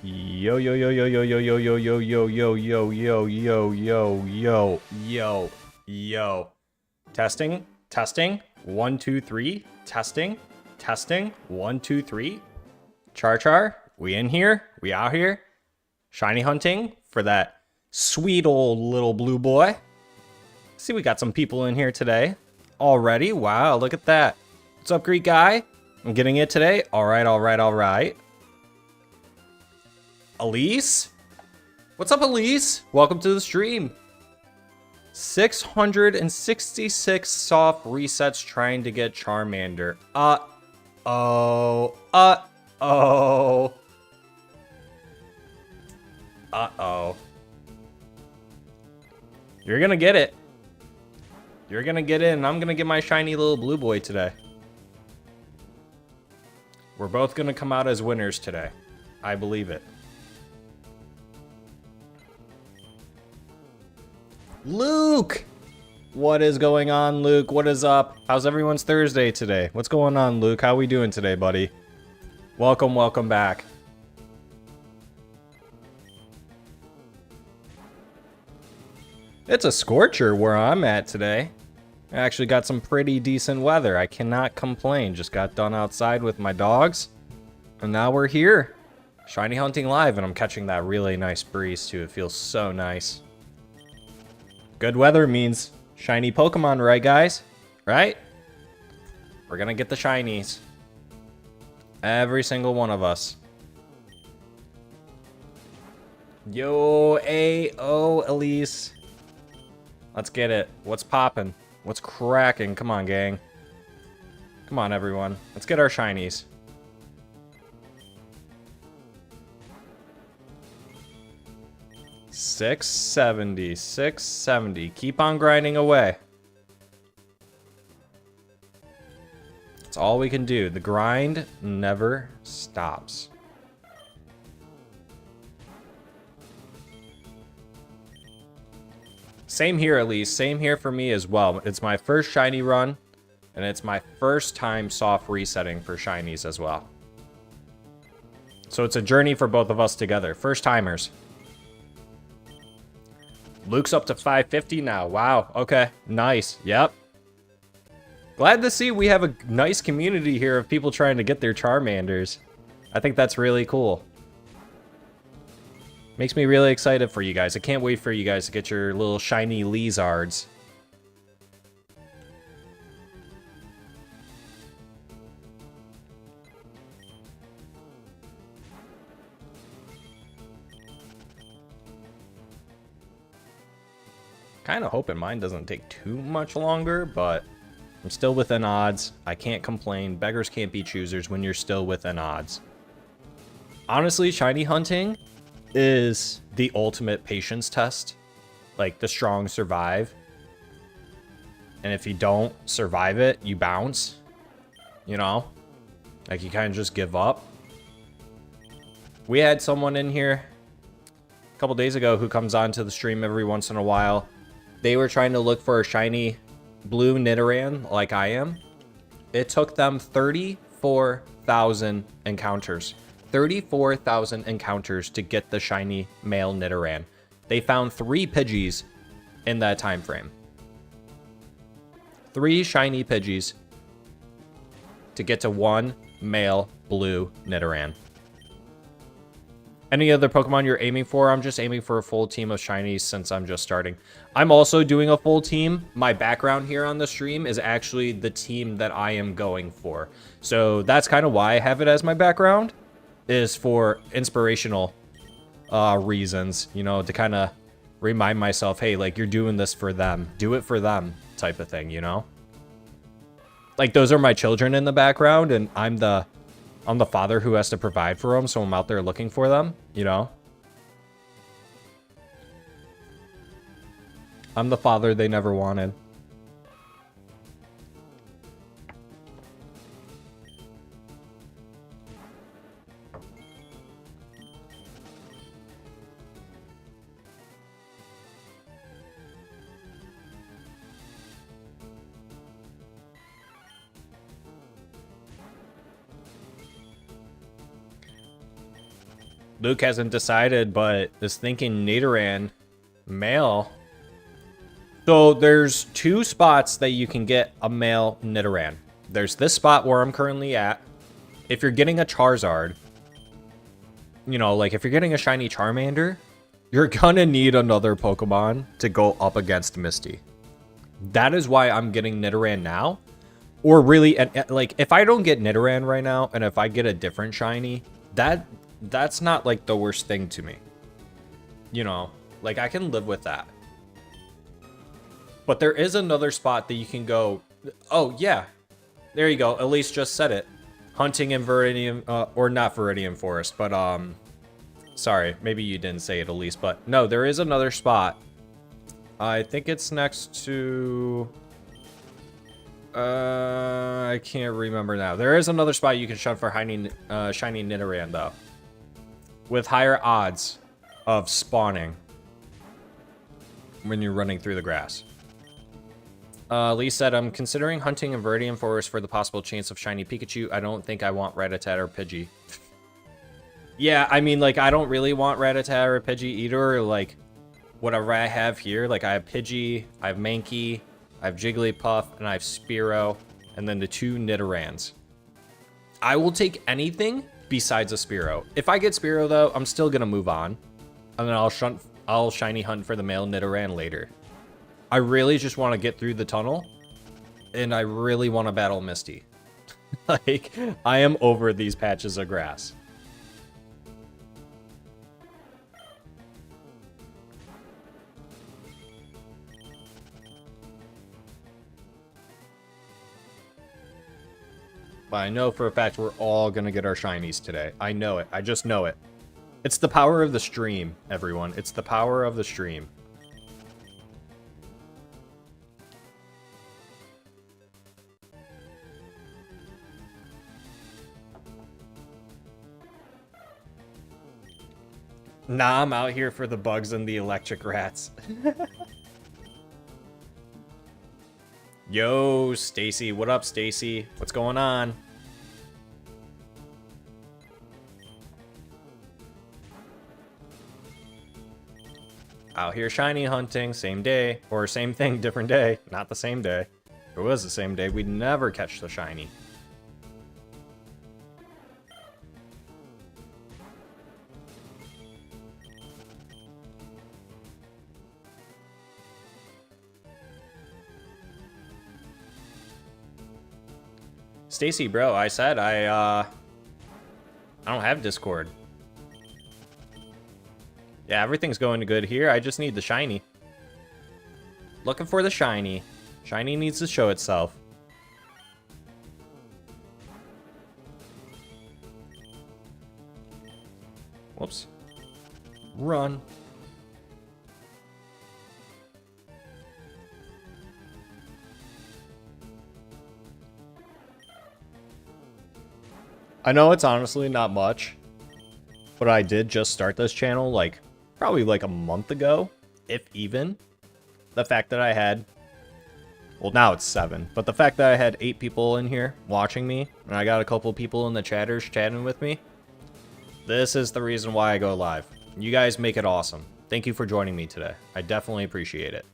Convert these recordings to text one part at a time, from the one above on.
Yo yo yo yo yo yo yo yo yo yo yo yo yo yo yo yo yo yo. Testing, testing. 1 2 3. Testing, testing. 1 2 3. Char, we in here? We out here? Shiny hunting for that sweet old little blue boy. See, we got some people in here today already. Wow, look at that. What's up, Greek guy? I'm getting it today. All right, all right, all right. Elise? What's up, Elise? Welcome to the stream. 666 soft resets trying to get Charmander. Uh-oh. Uh-oh. Uh-oh. You're gonna get it. You're gonna get it, and I'm gonna get my shiny little blue boy today. We're both gonna come out as winners today. I believe it. Luke! What is going on, Luke? What is up? How's everyone's Thursday today? What's going on, Luke? How we doing today, buddy? Welcome, welcome back. It's a scorcher where I'm at today. I actually got some pretty decent weather. I cannot complain. Just got done outside with my dogs. And now we're here. Shiny hunting live, and I'm catching that really nice breeze too. It feels so nice. Good weather means shiny Pokemon, right, guys? Right? We're gonna get the shinies. Every single one of us. Yo, A-O, Elise. Let's get it. What's poppin'? What's cracking? Come on, gang. Come on, everyone. Let's get our shinies. $670. Keep on grinding away. That's all we can do. The grind never stops. Same here, at least. Same here for me as well. It's my first shiny run, and it's my first time soft resetting for shinies as well. So it's a journey for both of us together. First timers. Luke's up to 550 now. Wow. Okay. Nice. Yep. Glad to see we have a nice community here of people trying to get their Charmanders. I think that's really cool. Makes me really excited for you guys. I can't wait for you guys to get your little shiny Lizards. Kind of hoping mine doesn't take too much longer, but I'm still within odds. I can't complain. Beggars can't be choosers when you're still within odds. Honestly, shiny hunting is the ultimate patience test. Like, the strong survive. And if you don't survive it, you bounce. You know? Like, you kind of just give up. We had someone in here a couple days ago who comes on to the stream every once in a while. They were trying to look for a shiny blue Nidoran like I am. It took them 34,000 encounters. 34,000 encounters to get the shiny male Nidoran. They found 3 Pidgeys in that time frame. 3 shiny Pidgeys to get to 1 male blue Nidoran. Any other Pokemon you're aiming for? I'm just aiming for a full team of shinies since I'm just starting. I'm also doing a full team. My background here on the stream is actually the team that I am going for. So that's kind of why I have it as my background, is for inspirational reasons, you know, to kind of remind myself, hey, like, you're doing this for them. Do it for them type of thing, you know? Like, those are my children in the background, and I'm the father who has to provide for them, so I'm out there looking for them, you know? I'm the father they never wanted. Luke hasn't decided, but is thinking Nidoran male. So there's 2 spots that you can get a male Nidoran. There's this spot where I'm currently at. If you're getting a Charizard, you know, like if you're getting a shiny Charmander, you're gonna need another Pokemon to go up against Misty. That is why I'm getting Nidoran now. Or really, like, if I don't get Nidoran right now, and if I get a different shiny, that's not, like, the worst thing to me. You know, like, I can live with that. But there is another spot that you can go... Oh, yeah. There you go. Elise just said it. Hunting in Viridian... or not Viridian Forest, but, sorry, maybe you didn't say it, Elise, but... No, there is another spot. I think it's next to... I can't remember now. There is another spot you can shove for shiny Nidoran, though. With higher odds of spawning when you're running through the grass. Lee said, I'm considering hunting in Viridian Forest for the possible chance of shiny Pikachu. I don't think I want Rattata or Pidgey. Yeah, I mean, like, I don't really want Rattata or Pidgey either. Like, whatever I have here, like, I have Pidgey, I have Mankey, I have Jigglypuff, and I have Spearow, and then the 2 Nidorans. I will take anything besides a Spearow. If I get Spearow, though, I'm still gonna move on. And then I'll shiny hunt for the male Nidoran later. I really just want to get through the tunnel, and I really want to battle Misty. Like, I am over these patches of grass. But I know for a fact we're all gonna get our shinies today. I know it. I just know it. It's the power of the stream, everyone. It's the power of the stream. Nah, I'm out here for the bugs and the electric rats. Yo, Stacy. What up, Stacy? What's going on? Out here shiny hunting, same day. Or same thing, different day. Not the same day. If it was the same day, we'd never catch the shiny. Stacy, bro, I said I don't have Discord. Yeah, everything's going good here. I just need the shiny. Looking for the shiny. Shiny needs to show itself. Whoops. Run. I know it's honestly not much, but I did just start this channel like probably like a month ago, if even. The fact that I had, well, now it's 7, but the fact that I had 8 people in here watching me, and I got a couple people in the chatters chatting with me, this is the reason why I go live. You guys make it awesome. Thank you for joining me today. I definitely appreciate it.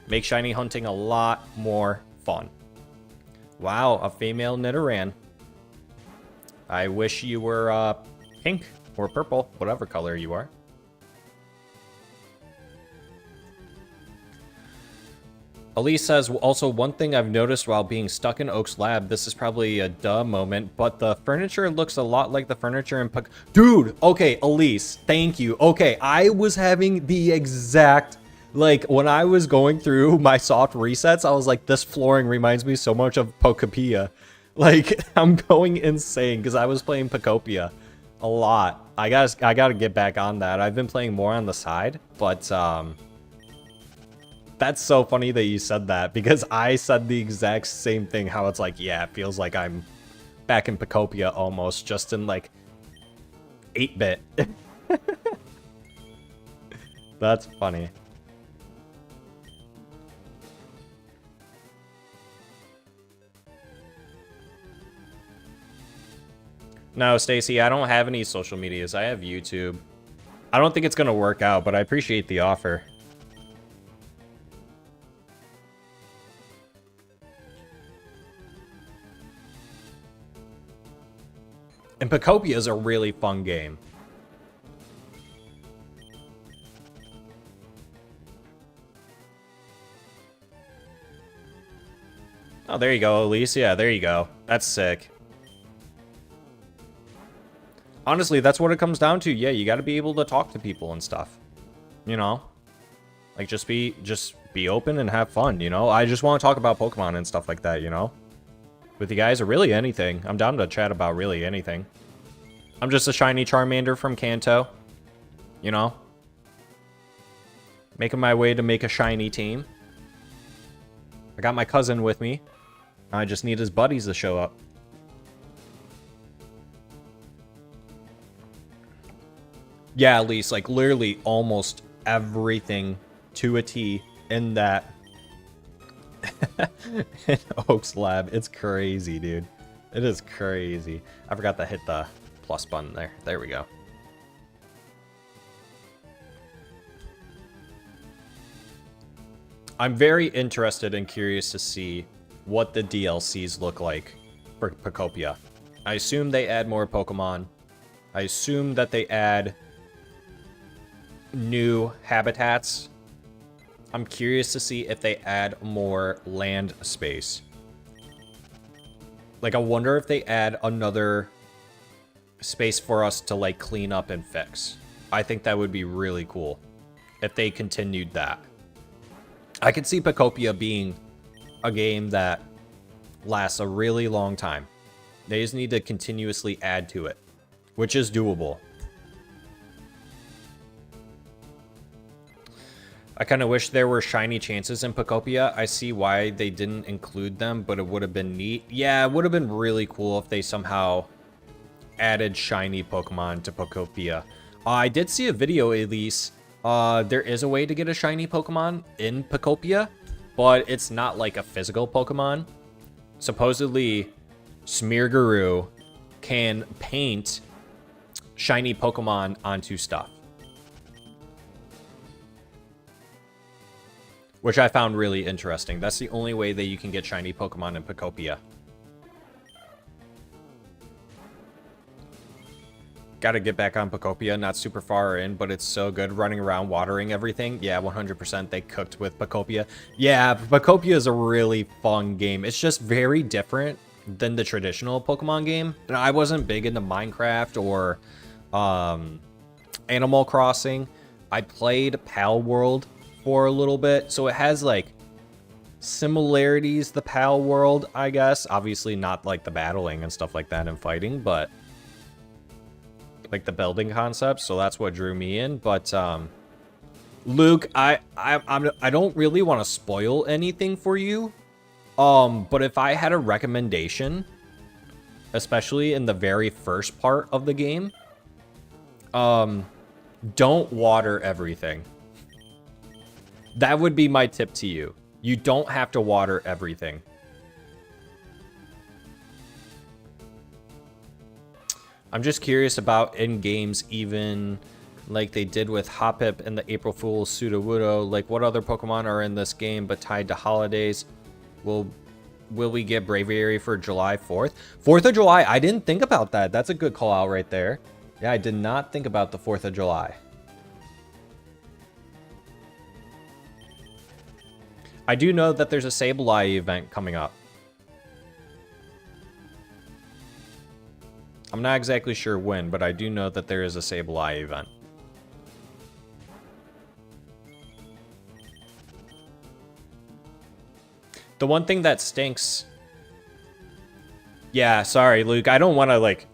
Make shiny hunting a lot more fun. Wow, a female Nidoran. I wish you were pink or purple, whatever color you are. Elise says, also, one thing I've noticed while being stuck in Oak's lab, this is probably a duh moment, but the furniture looks a lot like the furniture in Dude, okay, Elise, thank you. Okay, I was having the exact, like, when I was going through my soft resets, I was like, this flooring reminds me so much of Pokopia. Like, I'm going insane because I was playing Pokopia a lot. I gotta get back on that. I've been playing more on the side, but that's so funny that you said that because I said the exact same thing. How it's like, yeah, it feels like I'm back in Pokopia almost, just in like 8-bit. That's funny. No, Stacy, I don't have any social medias. I have YouTube. I don't think it's going to work out, but I appreciate the offer. And Pokopia is a really fun game. Oh, there you go, Elise. Yeah, there you go. That's sick. Honestly, that's what it comes down to. Yeah, you got to be able to talk to people and stuff. You know? Like, just be open and have fun, you know? I just want to talk about Pokemon and stuff like that, you know? With you guys, or really anything. I'm down to chat about really anything. I'm just a shiny Charmander from Kanto. You know? Making my way to make a shiny team. I got my cousin with me. I just need his buddies to show up. Yeah, at least, like, literally almost everything to a T in that in Oak's lab. It's crazy, dude. It is crazy. I forgot to hit the plus button there. There we go. I'm very interested and curious to see what the DLCs look like for Pokopia. I assume they add more Pokemon. I assume that they add new habitats. I'm curious to see if they add more land space. Like, I wonder if they add another space for us to, like, clean up and fix. I think that would be really cool if they continued that. I could see Pokopia being a game that lasts a really long time. They just need to continuously add to it, which is doable. I kind of wish there were shiny chances in Pokopia. I see why they didn't include them, but it would have been neat. Yeah, it would have been really cool if they somehow added shiny Pokemon to Pokopia. I did see a video, Elise. There is a way to get a shiny Pokemon in Pokopia, but it's not like a physical Pokemon. Supposedly, Smearguru can paint shiny Pokemon onto stuff, which I found really interesting. That's the only way that you can get shiny Pokemon in Pokopia. Gotta get back on Pokopia, not super far in, but it's so good running around watering everything. Yeah, 100% they cooked with Pokopia. Yeah, Pokopia is a really fun game. It's just very different than the traditional Pokemon game. And I wasn't big into Minecraft or Animal Crossing. I played Pal World for a little bit, so it has like similarities to the Pal World, I guess. Obviously not like the battling and stuff like that and fighting, but like the building concept, so that's what drew me in. But Luke, I don't really want to spoil anything for you, but if I had a recommendation, especially in the very first part of the game, don't water everything. That would be my tip to you. You don't have to water everything. I'm just curious about in-games, even like they did with Hoppip and the April Fool's Sudowoodo. Like, what other Pokemon are in this game but tied to holidays? Will we get Braviary for July 4th? 4th of July, I didn't think about that. That's a good call out right there. Yeah, I did not think about the 4th of July. I do know that there's a Sableye event coming up. I'm not exactly sure when, but I do know that there is a Sableye event. The one thing that stinks... Yeah, sorry, Luke. I don't want to, like...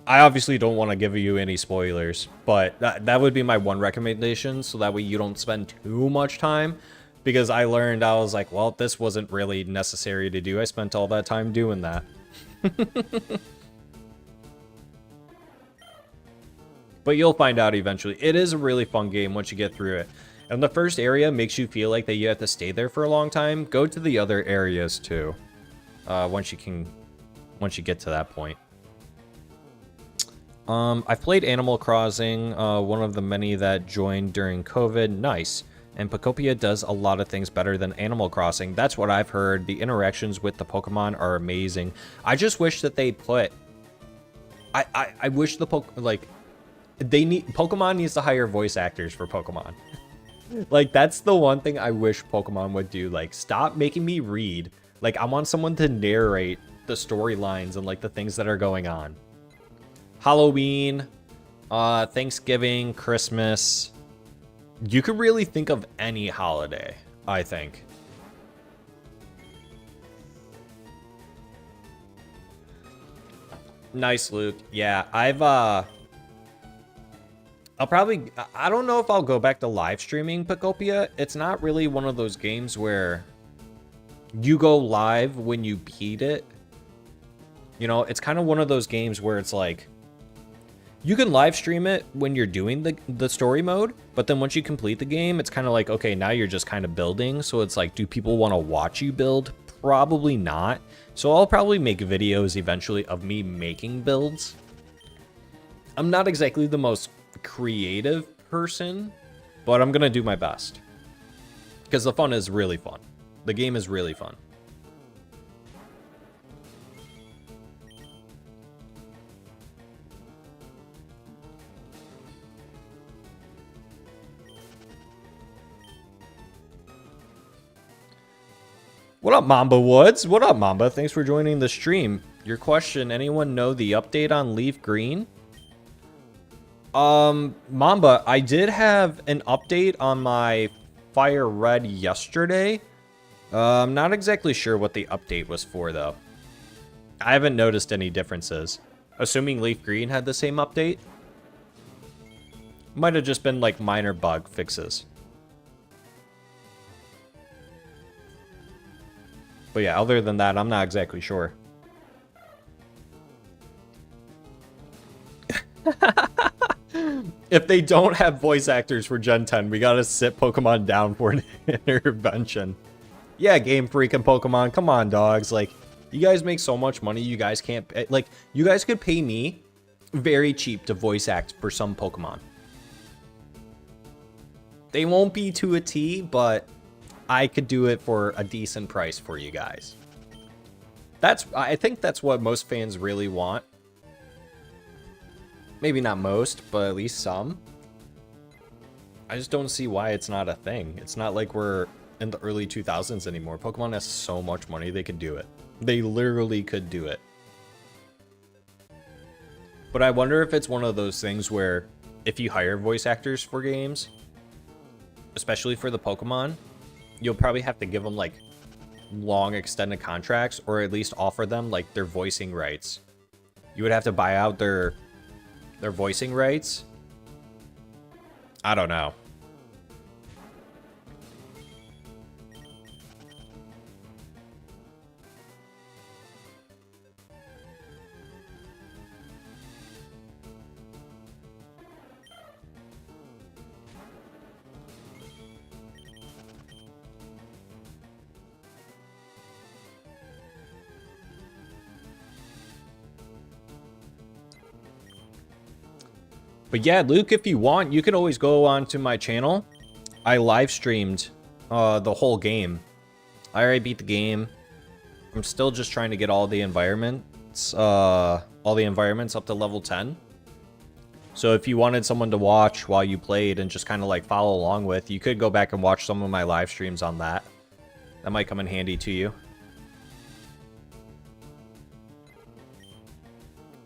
I obviously don't want to give you any spoilers, but that would be my one recommendation, so that way you don't spend too much time. Because I learned, I was like, well, this wasn't really necessary to do. I spent all that time doing that. But you'll find out eventually. It is a really fun game once you get through it. And the first area makes you feel like that you have to stay there for a long time. Go to the other areas too. Once you get to that point. I've played Animal Crossing, one of the many that joined during COVID. Nice. And Pokopia does a lot of things better than Animal Crossing. That's what I've heard. The interactions with the Pokemon are amazing. I just wish that they put... I wish the Pokemon needs to hire voice actors for Pokemon. Like, that's the one thing I wish Pokemon would do. Like, stop making me read. Like, I want someone to narrate the storylines and, like, the things that are going on. Halloween, Thanksgiving, Christmas. You could really think of any holiday, I think. Nice, Luke. Yeah, I'll probably, I don't know if I'll go back to live streaming Pokopia. It's not really one of those games where you go live when you beat it. You know, it's kind of one of those games where it's like, you can live stream it when you're doing the story mode, but then once you complete the game, it's kind of like, okay, now you're just kind of building. So it's like, do people want to watch you build? Probably not. So I'll probably make videos eventually of me making builds. I'm not exactly the most creative person, but I'm going to do my best. Because the fun is really fun. The game is really fun. What up, Mamba Woods? What up, Mamba? Thanks for joining the stream. Your question, anyone know the update on Leaf Green? Mamba, I did have an update on my FIRERED yesterday. I'm not exactly sure what the update was for, though. I haven't noticed any differences. Assuming Leaf Green had the same update. Might have just been, like, minor bug fixes. But yeah, other than that, I'm not exactly sure. If they don't have voice actors for Gen 10, we gotta sit Pokemon down for an intervention. Yeah, Game Freak and Pokemon, come on, dogs. Like, you guys make so much money, you guys can't... Like, you guys could pay me very cheap to voice act for some Pokemon. They won't be to a T, but... I could do it for a decent price for you guys. I think that's what most fans really want. Maybe not most, but at least some. I just don't see why it's not a thing. It's not like we're in the early 2000s anymore. Pokemon has so much money, they could do it. They literally could do it. But I wonder if it's one of those things where if you hire voice actors for games, especially for the Pokemon, you'll probably have to give them, like, long extended contracts, or at least offer them, like, their voicing rights. You would have to buy out their voicing rights. I don't know. But yeah, Luke, if you want, you can always go onto my channel. I live streamed the whole game. I already beat the game. I'm still just trying to get all the environments up to level 10. So if you wanted someone to watch while you played and just kind of like follow along with, you could go back and watch some of my live streams on that. That might come in handy to you.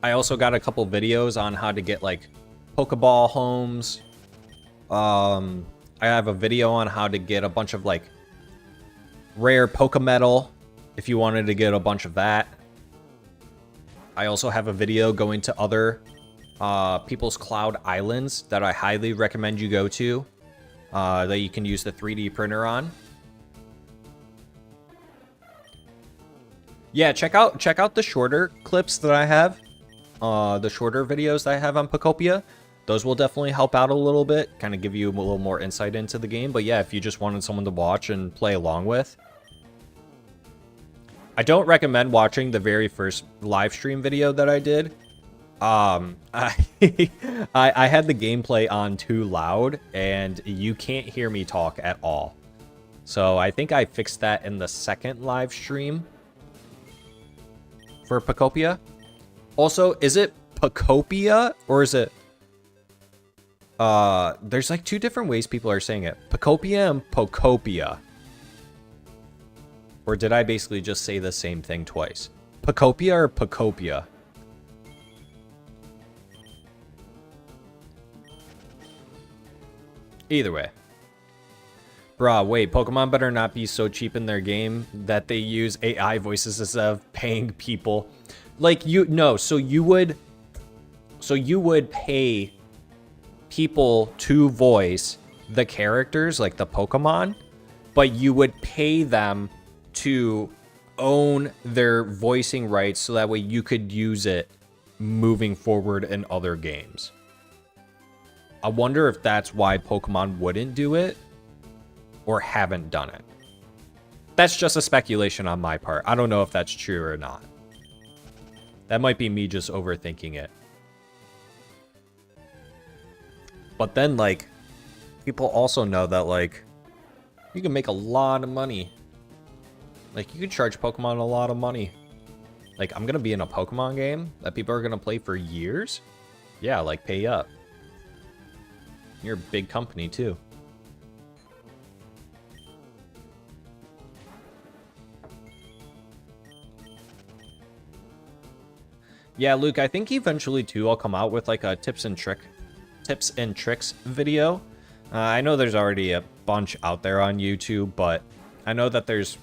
I also got a couple videos on how to get like Pokeball homes. I have a video on how to get a bunch of like rare Pokemetal if you wanted to get a bunch of that. I also have a video going to other people's cloud islands that I highly recommend you go to that you can use the 3D printer on. Yeah, check out the shorter clips that I have, the shorter videos that I have on Pokopia. Those will definitely help out a little bit, kind of give you a little more insight into the game. But yeah, if you just wanted someone to watch and play along with. I don't recommend watching the very first live stream video that I did. I I had the gameplay on too loud, and you can't hear me talk at all. So I think I fixed that in the second live stream for Pokopia. Also, is it Pokopia or is it... there's like two different ways people are saying it. Pokopia and Pokopia. Or did I basically just say the same thing twice? Pokopia or Pokopia? Either way. Bruh, wait, Pokemon better not be so cheap in their game that they use AI voices instead of paying people. Like, so you would pay people to voice the characters, like the Pokemon, but you would pay them to own their voicing rights so that way you could use it moving forward in other games. I wonder if that's why Pokemon wouldn't do it or haven't done it. That's just a speculation on my part. I don't know if that's true or not. That might be me just overthinking it. But then, like, people also know that, like, you can make a lot of money. Like, you can charge Pokemon a lot of money. Like, I'm gonna be in a Pokemon game that people are gonna play for years? Yeah, like, pay up. You're a big company, too. Yeah, Luke, I think eventually, too, I'll come out with, like, a tips and tricks video. I know there's already a bunch out there on YouTube, but I know that there's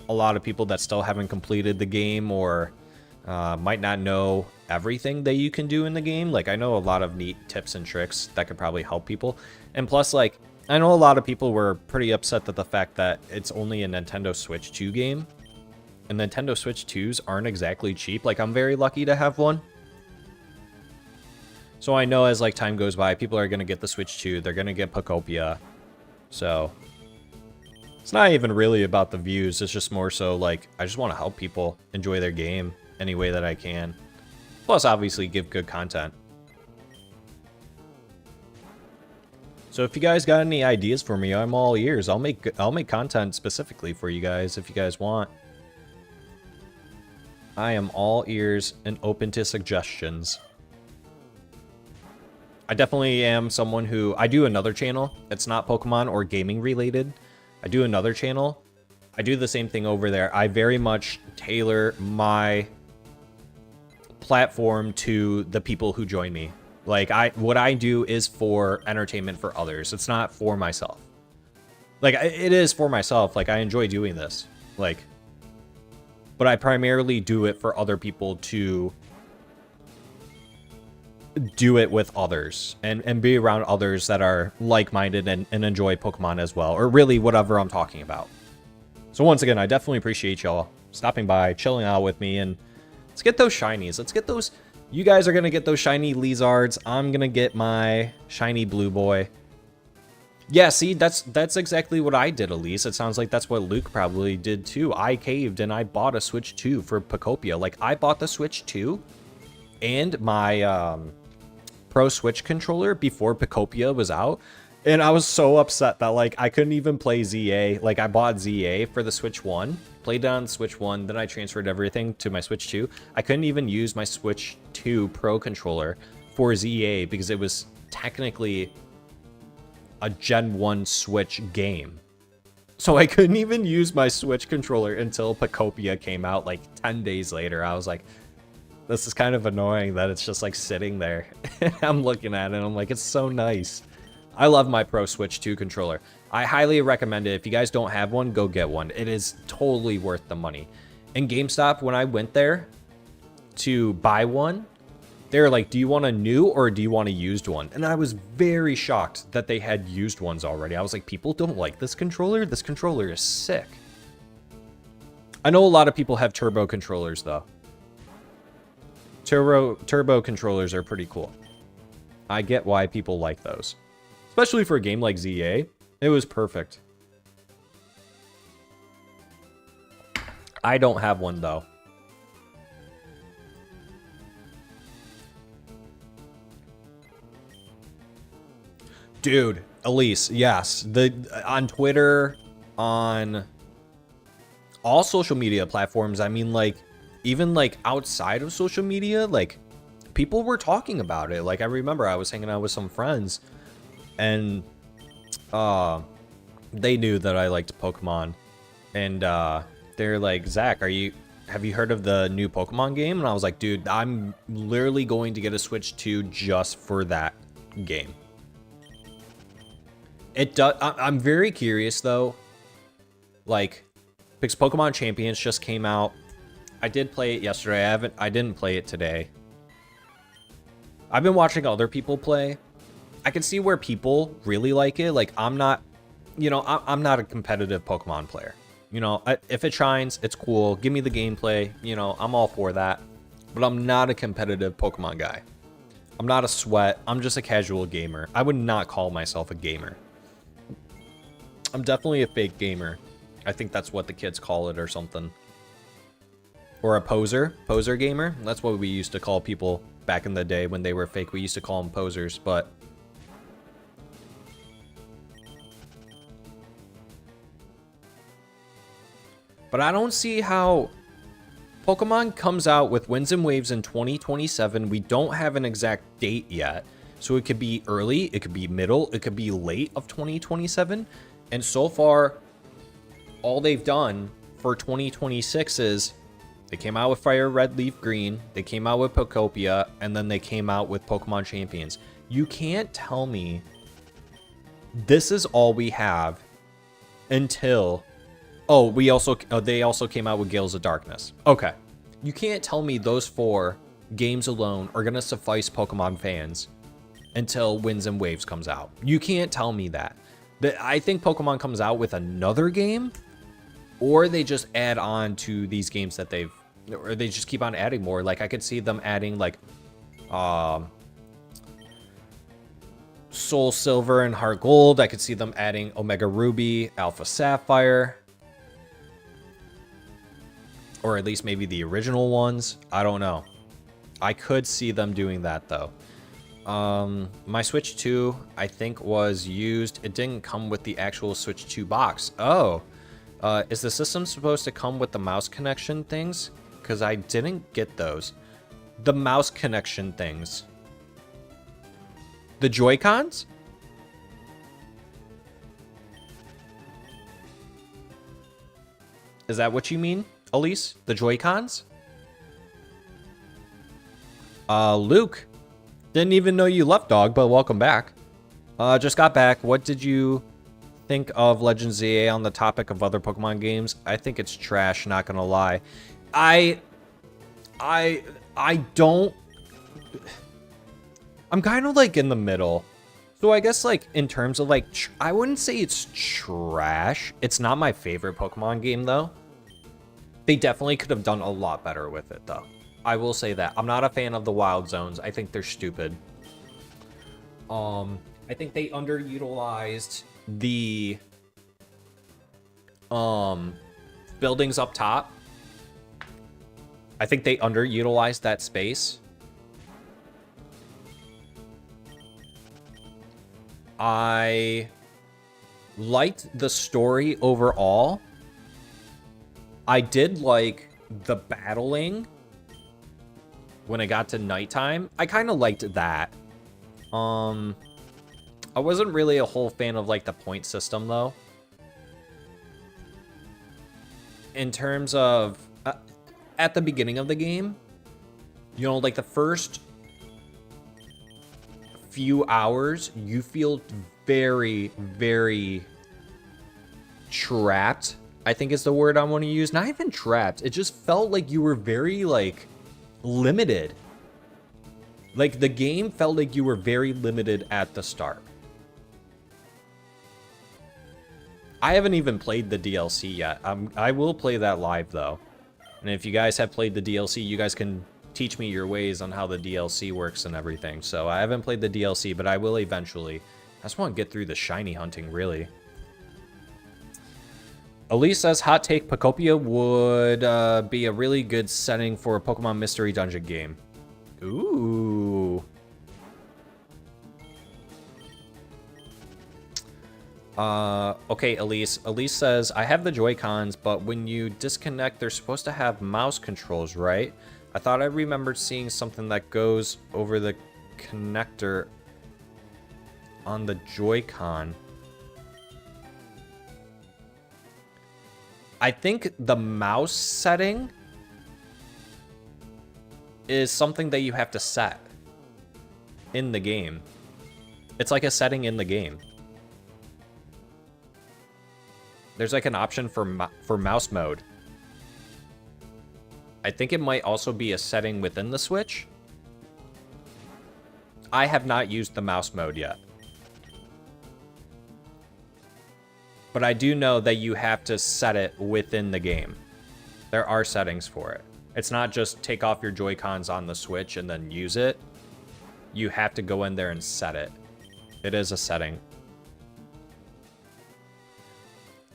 a lot of people that still haven't completed the game or might not know everything that you can do in the game. Like, I know a lot of neat tips and tricks that could probably help people. And plus, like, I know a lot of people were pretty upset that the fact that it's only a Nintendo Switch 2 game. And Nintendo Switch 2s aren't exactly cheap. Like, I'm very lucky to have one. So I know as, like, time goes by, people are going to get the Switch 2. They're going to get Pokopia. So it's not even really about the views. It's just more so, like, I just want to help people enjoy their game any way that I can. Plus, obviously, give good content. So if you guys got any ideas for me, I'm all ears. I'll make content specifically for you guys if you guys want. I am all ears and open to suggestions. I definitely am someone who... I do another channel. It's not Pokemon or gaming related. I do another channel. I do the same thing over there. I very much tailor my platform to the people who join me. Like, what I do is for entertainment for others. It's not for myself. Like, it is for myself. Like, I enjoy doing this. Like... But I primarily do it for other people to do it with others and be around others that are like-minded and enjoy Pokemon as well, or really whatever I'm talking about. So once again, I definitely appreciate y'all stopping by, chilling out with me, and let's get those shinies. Let's get those. You guys are going to get those shiny Lizards. I'm going to get my shiny Blue Boy. Yeah, see, that's exactly what I did, Elise. It sounds like that's what Luke probably did too. I caved and I bought a Switch 2 for Pokopia. Like, I bought the Switch 2 and my Pro Switch controller before Pokopia was out. And I was so upset that, like, I couldn't even play ZA. Like, I bought ZA for the Switch 1, played it on Switch 1, then I transferred everything to my Switch 2. I couldn't even use my Switch 2 Pro controller for ZA because it was technically a Gen 1 Switch game. So I couldn't even use my Switch controller until Pokopia came out like 10 days later. I was like, this is kind of annoying that it's just like sitting there. I'm looking at it and I'm like, it's so nice. I love my Pro Switch 2 controller. I highly recommend it. If you guys don't have one, go get one. It is totally worth the money. In GameStop, when I went there to buy one, they were like, do you want a new or do you want a used one? And I was very shocked that they had used ones already. I was like, people don't like this controller? This controller is sick. I know a lot of people have turbo controllers, though. Turbo controllers are pretty cool. I get why people like those. Especially for a game like ZA. It was perfect. I don't have one, though. Dude, Elise, yes. On Twitter, on all social media platforms, I mean, like, even, like, outside of social media, like, people were talking about it. Like, I remember I was hanging out with some friends, and, they knew that I liked Pokemon, and, they're like, Zach, have you heard of the new Pokemon game? And I was like, dude, I'm literally going to get a Switch 2 just for that game. I'm very curious though, like, because Pokemon Champions just came out. I did play it yesterday. I didn't play it today. I've been watching other people play. I can see where people really like it. Like, I'm not, you know, I'm not a competitive Pokemon player. You know, if it shines, it's cool. Give me the gameplay. You know, I'm all for that. But I'm not a competitive Pokemon guy. I'm not a sweat. I'm just a casual gamer. I would not call myself a gamer. I'm definitely a fake gamer. I think that's what the kids call it or something. Or a poser gamer. That's what we used to call people back in the day when they were fake. We used to call them posers, but I don't see how Pokemon comes out with Winds and Waves in 2027. We don't have an exact date yet. So it could be early, it could be middle, it could be late of 2027. And so far, all they've done for 2026 is they came out with Fire Red, Leaf Green, they came out with Pokopia, and then they came out with Pokemon Champions. You can't tell me this is all we have until... Oh, they also came out with Gales of Darkness. Okay. You can't tell me those 4 games alone are going to suffice Pokemon fans until Winds and Waves comes out. You can't tell me that. I think Pokemon comes out with another game, or they just add on to these games that or they just keep on adding more. Like, I could see them adding, like, Soul Silver and Heart Gold. I could see them adding Omega Ruby, Alpha Sapphire. Or at least maybe the original ones. I don't know. I could see them doing that, though. My Switch 2, I think, was used. It didn't come with the actual Switch 2 box. Oh. Is the system supposed to come with the mouse connection things? Because I didn't get those. The mouse connection things. The Joy-Cons? Is that what you mean, Elise? The Joy-Cons? Luke. Didn't even know you left, dog, but welcome back. Just got back. What did you think of Legends ZA on the topic of other Pokemon games? I think it's trash, not gonna lie. I don't... I'm kind of like in the middle. So I guess, like, in terms of, like, I wouldn't say it's trash. It's not my favorite Pokemon game, though. They definitely could have done a lot better with it, though. I will say that. I'm not a fan of the Wild Zones. I think they're stupid. I think they underutilized the buildings up top. I think they underutilized that space. I liked the story overall. I did like the battling when it got to nighttime. I kind of liked that. I wasn't really a whole fan of, like, the point system, though. In terms of, at the beginning of the game, you know, like, the first few hours, you feel very, very trapped, I think is the word I want to use. Not even trapped. It just felt like you were very, like, limited. Like, the game felt like you were very limited at the start. I haven't even played the DLC yet. I will play that live, though. And if you guys have played the DLC, you guys can teach me your ways on how the DLC works and everything. So I haven't played the DLC, but I will eventually. I just want to get through the shiny hunting, really. Elise says, hot take, Pokopia would be a really good setting for a Pokemon Mystery Dungeon game. Ooh. Okay, Elise. Elise says, I have the Joy-Cons, but when you disconnect, they're supposed to have mouse controls, right? I thought I remembered seeing something that goes over the connector on the Joy-Con. I think the mouse setting is something that you have to set in the game. It's like a setting in the game. There's like an option for mouse mode. I think it might also be a setting within the Switch. I have not used the mouse mode yet. But I do know that you have to set it within the game. There are settings for it. It's not just take off your Joy-Cons on the Switch and then use it. You have to go in there and set it. It is a setting.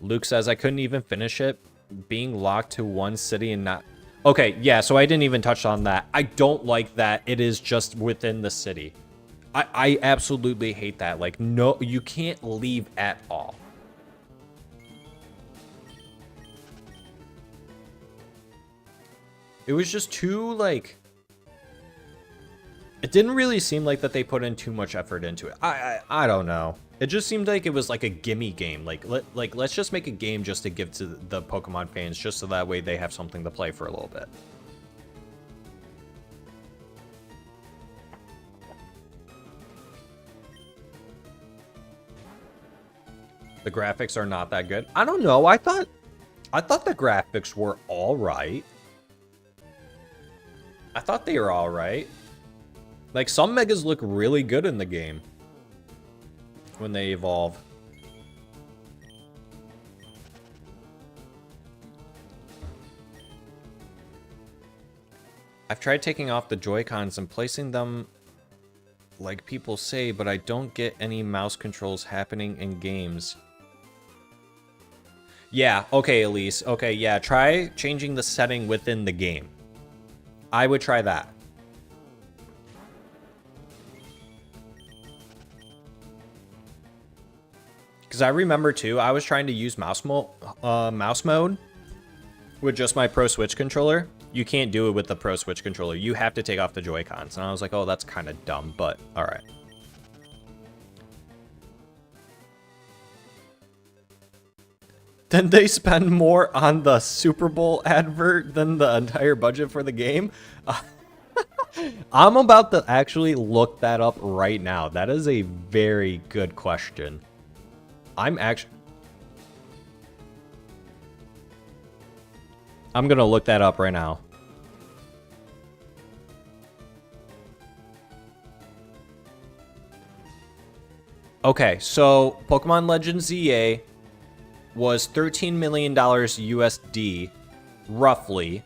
Luke says, I couldn't even finish it. Being locked to one city and not... Okay, yeah, so I didn't even touch on that. I don't like that it is just within the city. I absolutely hate that. Like, no, you can't leave at all. It was just too, like... It didn't really seem like that they put in too much effort into it. I don't know. It just seemed like it was like a gimme game. Like let's just make a game just to give to the Pokemon fans, just so that way they have something to play for a little bit. The graphics are not that good. I don't know. I thought the graphics were all right. I thought they were all right. Like, some Megas look really good in the game when they evolve. I've tried taking off the Joy-Cons and placing them like people say, but I don't get any mouse controls happening in games. Yeah, okay, Elise. Okay, yeah, try changing the setting within the game. I would try that. Because I remember, too, I was trying to use mouse mode with just my Pro Switch controller. You can't do it with the Pro Switch controller. You have to take off the Joy-Cons. And I was like, oh, that's kind of dumb, but all right. Then they spend more on the Super Bowl advert than the entire budget for the game? I'm about to actually look that up right now. That is a very good question. I'm gonna look that up right now. Okay, so Pokemon Legends ZA was $13 million USD, roughly.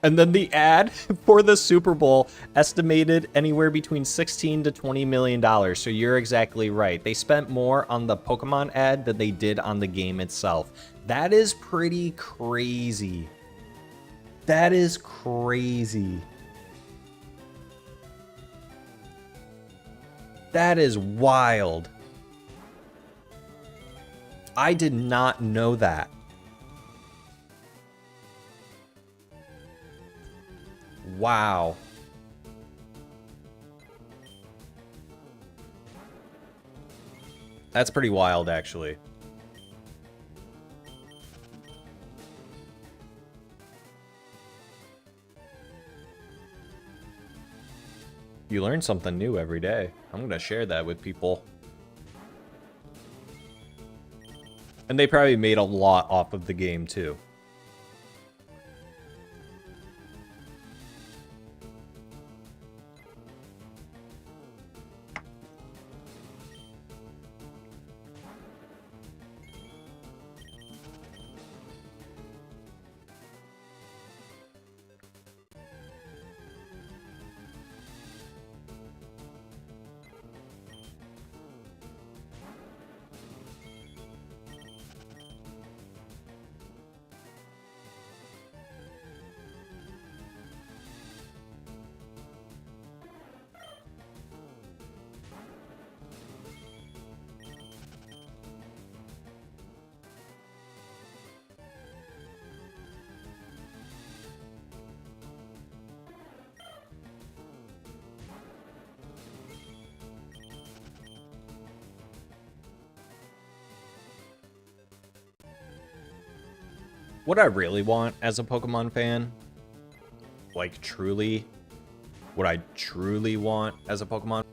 And then the ad for the Super Bowl estimated anywhere between $16 to $20 million. So you're exactly right. They spent more on the Pokemon ad than they did on the game itself. That is pretty crazy. That is crazy. That is wild. I did not know that. Wow. That's pretty wild, actually. You learn something new every day. I'm going to share that with people. And they probably made a lot off of the game, too. What I really want as a Pokemon fan, like truly, what I truly want as a Pokemon,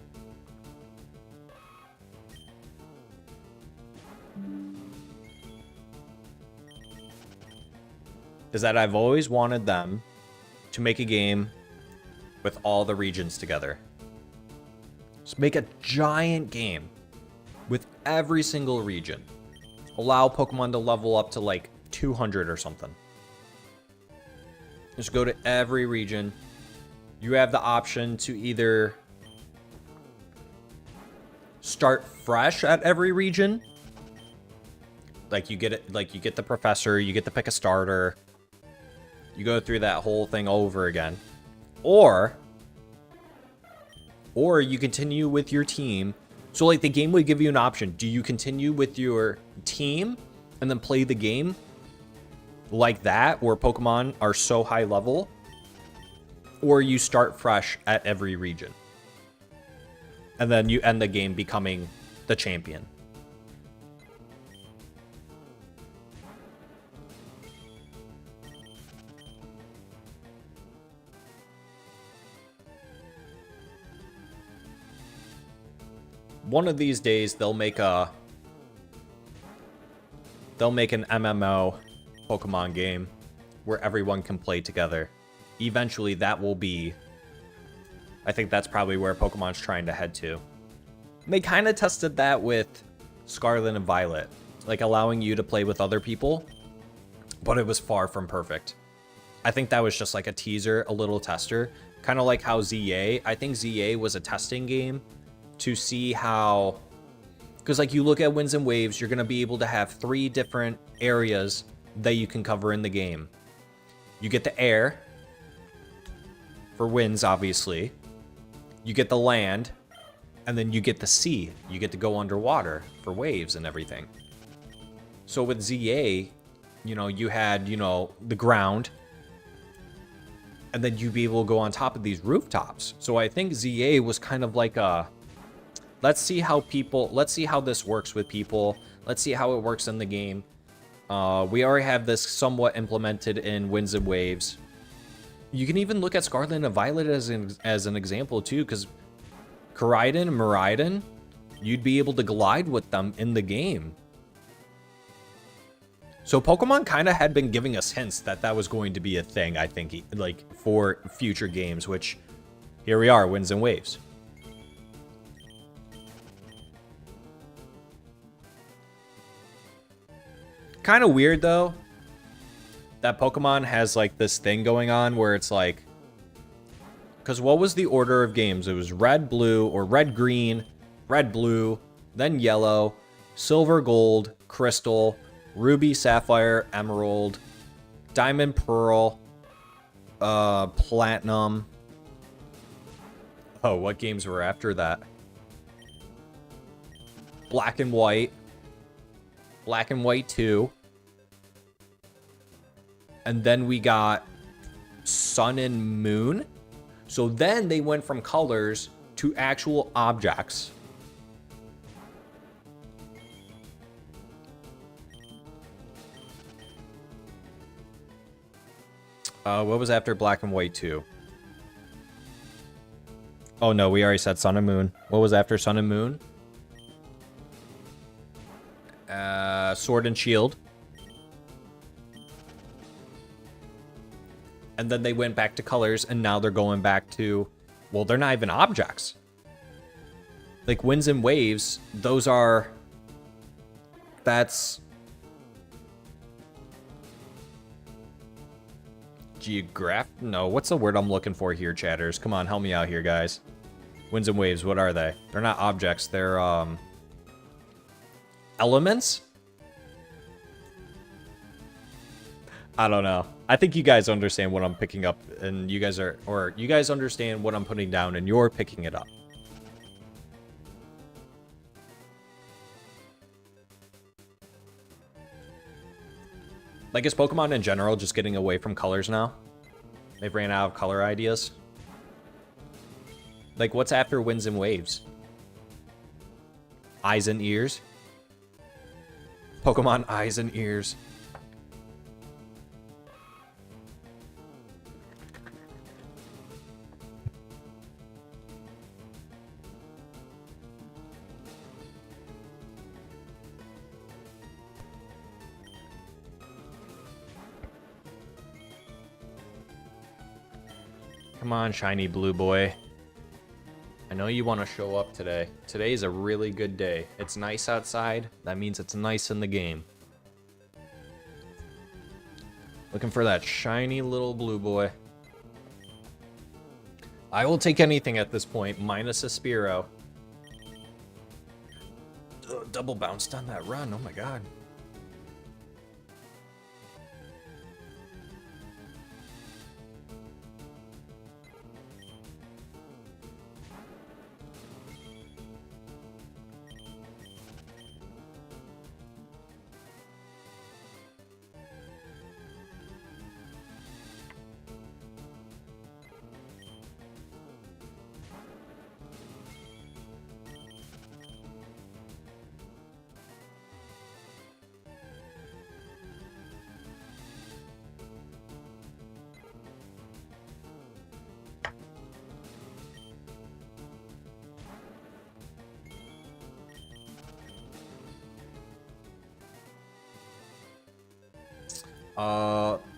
is that I've always wanted them to make a game with all the regions together. Just make a giant game with every single region. Allow Pokemon to level up to like 200 or something. Just go to every region. You have the option to either start fresh at every region. Like you get it, like you get the professor, you get to pick a starter. You go through that whole thing over again. Or you continue with your team. So like the game would give you an option. Do you continue with your team and then play the game like that, where Pokemon are so high level? Or you start fresh at every region. And then you end the game becoming the champion. One of these days they'll make an MMO Pokemon game where everyone can play together. Eventually that will be, I think that's probably where Pokemon's trying to head to. They kind of tested that with Scarlet and Violet, like allowing you to play with other people, but it was far from perfect. I think that was just like a teaser, a little tester, kind of like how ZA, I think ZA was a testing game to see how, because like you look at Winds and Waves, you're going to be able to have 3 different areas that you can cover in the game. You get the air for winds, obviously. You get the land, and then you get the sea. You get to go underwater for waves and everything. So with ZA, you know, you had, you know, the ground, and then you'd be able to go on top of these rooftops. So I think ZA was kind of like a, let's see how this works with people. Let's see how it works in the game. We already have this somewhat implemented in Winds and Waves. You can even look at Scarlet and Violet as an example too, because Koraidon and Miraidon, you'd be able to glide with them in the game. So Pokemon kind of had been giving us hints that that was going to be a thing, I think, like for future games, which here we are, Winds and Waves. Kind of weird though that Pokemon has like this thing going on where it's like, because what was the order of games? It was red, blue, or red, green, red, blue, then yellow, silver, gold, crystal, ruby, sapphire, emerald, diamond, pearl, platinum. Oh, what games were after that? Black and White 2. And then we got Sun and Moon. So then they went from colors to actual objects. What was after Black and White 2? Oh no, we already said Sun and Moon. What was after Sun and Moon? Sword and Shield. And then they went back to colors, and now they're going back to, well, they're not even objects. Like Winds and Waves, that's no, what's the word I'm looking for here, chatters? Come on, help me out here, guys. Winds and Waves, what are they? They're not objects, they're elements? I don't know. I think you guys understand what I'm picking up, and you guys understand what I'm putting down, and you're picking it up. Like, is Pokemon in general just getting away from colors now? They've ran out of color ideas. Like, what's after Winds and Waves? Eyes and ears? Pokemon Eyes and Ears. Come on, shiny blue boy. I know you want to show up today. Today's a really good day. It's nice outside. That means it's nice in the game. Looking for that shiny little blue boy. I will take anything at this point, minus a Spearow. Double bounced on that run. Oh my god.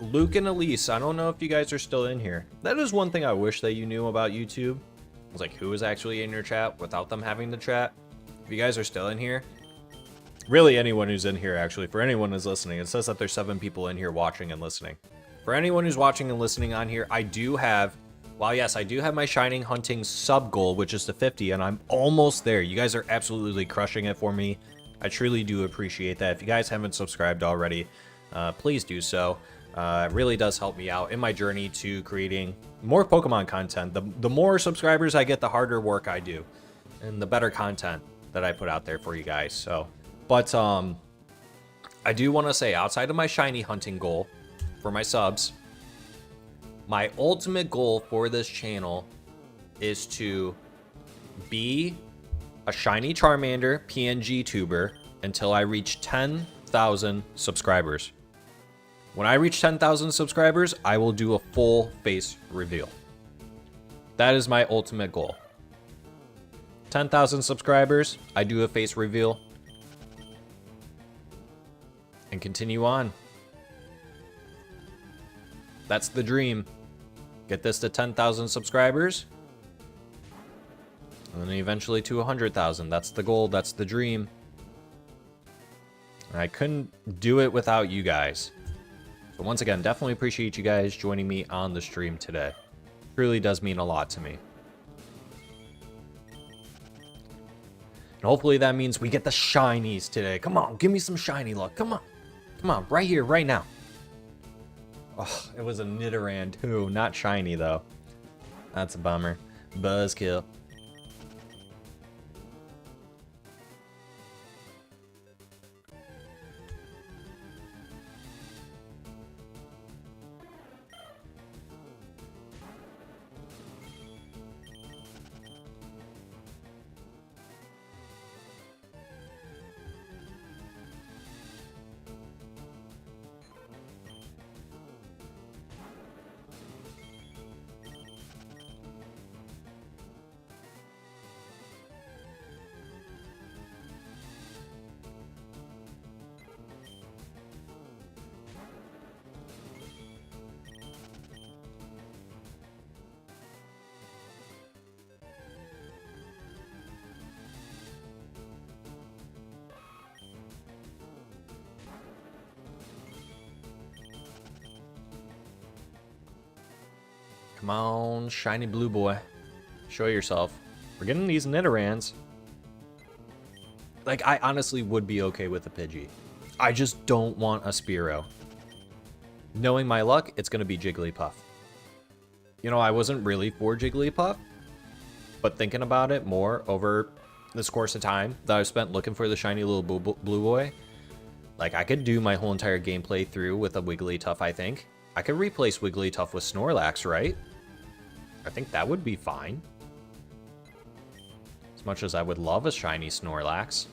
Luke and Elise, I don't know if you guys are still in here. That is one thing I wish that you knew about YouTube. It's like, who is actually in your chat without them having the chat. If you guys are still in here, really anyone who's in here, actually, for anyone who's listening, it says that there's 7 people in here watching and listening. For anyone who's watching and listening on here, I do have, well, yes, I do have my Shining Hunting sub goal, which is to 50, and I'm almost there. You guys are absolutely crushing it for me. I truly do appreciate that. If you guys haven't subscribed already, please do so. It really does help me out in my journey to creating more Pokemon content. The more subscribers I get, the harder work I do, and the better content that I put out there for you guys. So, but I do want to say, outside of my shiny hunting goal for my subs, my ultimate goal for this channel is to be a shiny Charmander PNG tuber until I reach 10,000 subscribers. When I reach 10,000 subscribers, I will do a full face reveal. That is my ultimate goal. 10,000 subscribers, I do a face reveal. And continue on. That's the dream. Get this to 10,000 subscribers. And then eventually to 100,000. That's the goal, that's the dream. And I couldn't do it without you guys. So once again, definitely appreciate you guys joining me on the stream today. It really does mean a lot to me. And hopefully that means we get the shinies today. Come on, give me some shiny luck. Come on. Come on, right here, right now. Oh, it was a Nidoran too. Not shiny though. That's a bummer. Buzzkill. Come on, shiny blue boy. Show yourself. We're getting these Nidorans. Like, I honestly would be okay with a Pidgey. I just don't want a Spearow. Knowing my luck, it's going to be Jigglypuff. You know, I wasn't really for Jigglypuff, but thinking about it more over this course of time that I've spent looking for the shiny little blue boy, like, I could do my whole entire gameplay through with a Wigglytuff, I think. I could replace Wigglytuff with Snorlax, right? I think that would be fine. As much as I would love a shiny Snorlax.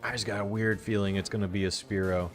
I just got a weird feeling it's going to be a Spearow.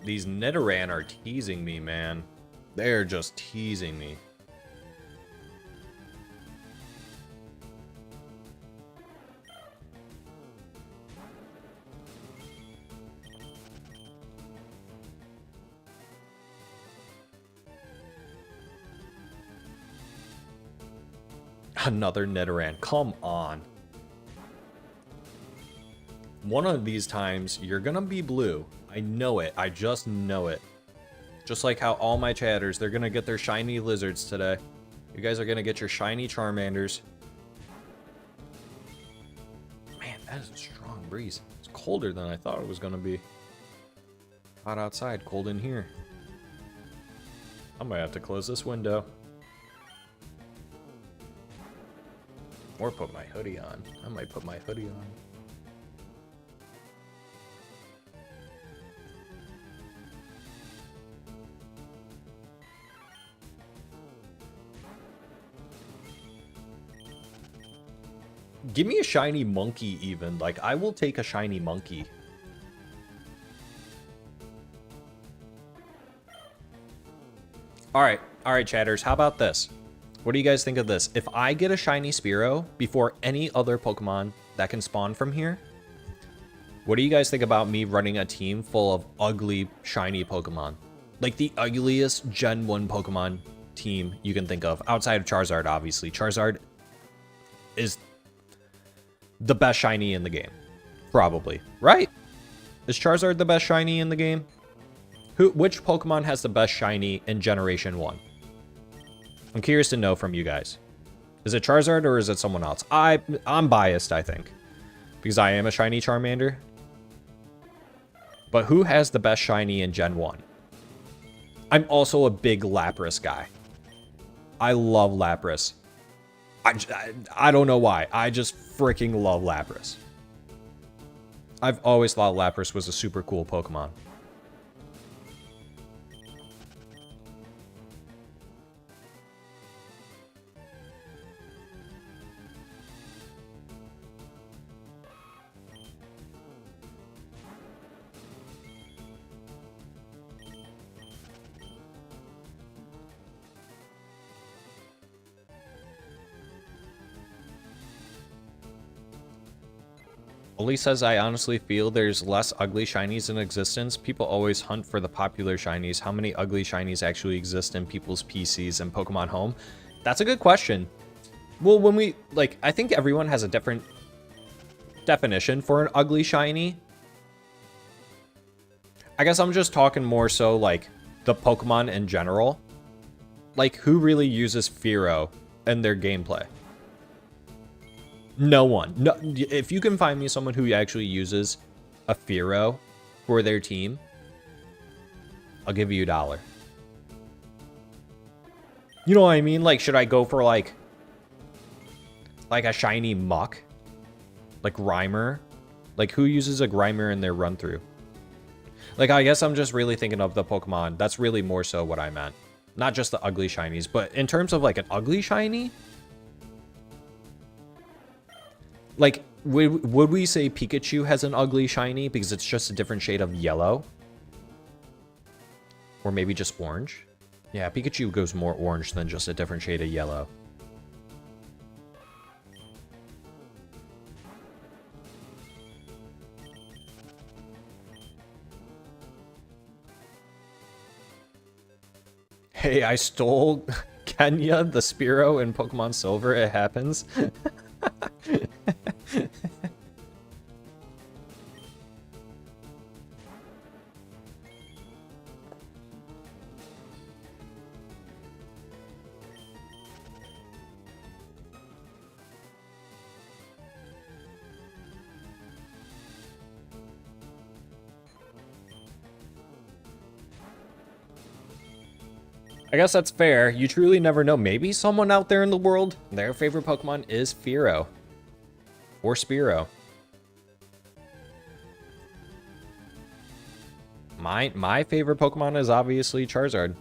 These Nidoran are teasing me, man. They're just teasing me. Another Nidoran. Come on. One of these times, you're gonna be blue. I know it. I just know it. Just like how all my chatters, they're gonna get their shiny lizards today. You guys are gonna get your shiny Charmanders. Man, that is a strong breeze. It's colder than I thought it was gonna be. Hot outside, cold in here. I might have to close this window. Or put my hoodie on. I might put my hoodie on. Give me a shiny monkey even. Like, I will take a shiny monkey. Alright, chatters. How about this? What do you guys think of this? If I get a shiny Spearow before any other Pokemon that can spawn from here, what do you guys think about me running a team full of ugly, shiny Pokemon? Like the ugliest Gen 1 Pokemon team you can think of, outside of Charizard, obviously. Charizard is the best shiny in the game. Probably. Right? Is Charizard the best shiny in the game? Which Pokemon has the best shiny in Generation 1? I'm curious to know from you guys. Is it Charizard or is it someone else? I'm biased, I think. Because I am a shiny Charmander. But who has the best shiny in Gen 1? I'm also a big Lapras guy. I love Lapras. I don't know why. I just freaking love Lapras. I've always thought Lapras was a super cool Pokemon. Oli says, I honestly feel there's less ugly shinies in existence. People always hunt for the popular shinies. How many ugly shinies actually exist in people's PCs and Pokemon Home? That's a good question. Well, when we, like, I think everyone has a different definition for an ugly shiny. I guess I'm just talking more so, like, the Pokemon in general. Like, who really uses Fearow in their gameplay? No one. No, if you can find me someone who actually uses a Fearow for their team, I'll give you $1. You know what I mean? Like, should I go for like a shiny Muck? Like Grimer? Like, who uses a Grimer in their run-through? Like, I guess I'm just really thinking of the Pokemon. That's really more so what I meant. Not just the ugly shinies, but in terms of like an ugly shiny, like, would we say Pikachu has an ugly shiny because it's just a different shade of yellow? Or maybe just orange? Yeah, Pikachu goes more orange than just a different shade of yellow. Hey, I stole Kenya, the Spearow, in Pokemon Silver. It happens. I guess that's fair. You truly never know. Maybe someone out there in the world, their favorite Pokemon is Fearow. Or Spearow. My favorite Pokemon is obviously Charizard.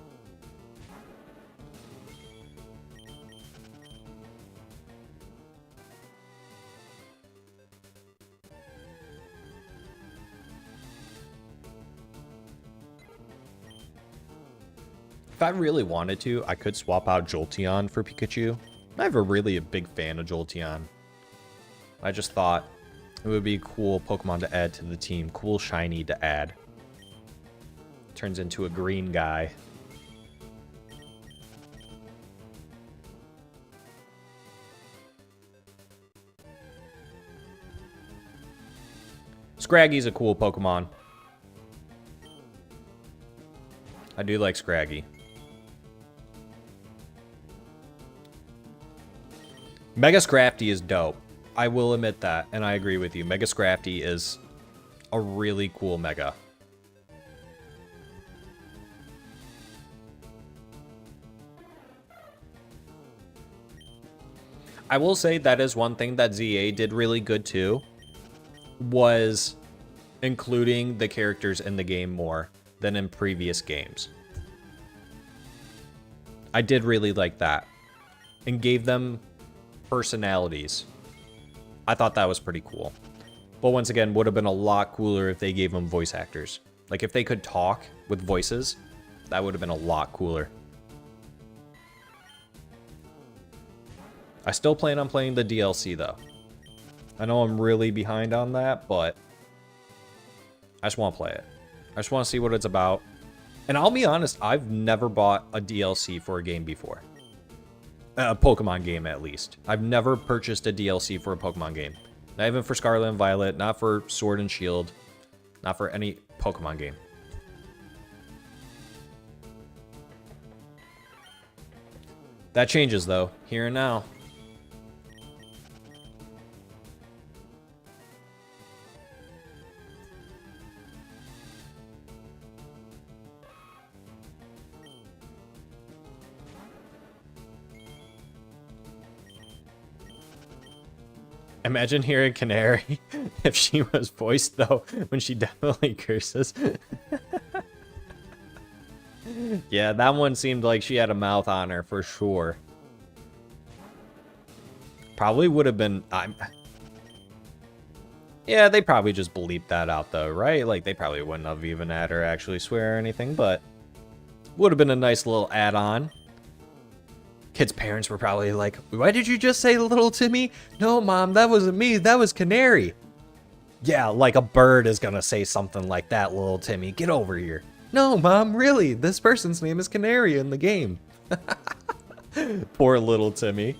I really wanted to, I could swap out Jolteon for Pikachu. I'm never really a big fan of Jolteon. I just thought it would be a cool Pokemon to add to the team. Cool shiny to add. Turns into a green guy. Scraggy's a cool Pokemon. I do like Scraggy. Mega Scrafty is dope. I will admit that, and I agree with you. Mega Scrafty is a really cool Mega. I will say that is one thing that ZA did really good too, was including the characters in the game more than in previous games. I did really like that, and gave them personalities. I thought that was pretty cool. But once again, would have been a lot cooler if they gave them voice actors. Like if they could talk with voices, that would have been a lot cooler. I still plan on playing the DLC though. I know I'm really behind on that, but I just want to play it. I just want to see what it's about. And I'll be honest, I've never bought a DLC for a game before. A Pokemon game, at least. I've never purchased a DLC for a Pokemon game. Not even for Scarlet and Violet, not for Sword and Shield, not for any Pokemon game. That changes, though, here and now. Imagine hearing Canary if she was voiced, though, when she definitely curses. Yeah, that one seemed like she had a mouth on her for sure. Probably would have been... Yeah, they probably just bleeped that out, though, right? Like, they probably wouldn't have even had her actually swear or anything, but... Would have been a nice little add-on. Kids' parents were probably like, why did you just say little Timmy? No, Mom, that wasn't me. That was Canary. Yeah, like a bird is gonna say something like that, little Timmy. Get over here. No, Mom, really. This person's name is Canary in the game. Poor little Timmy.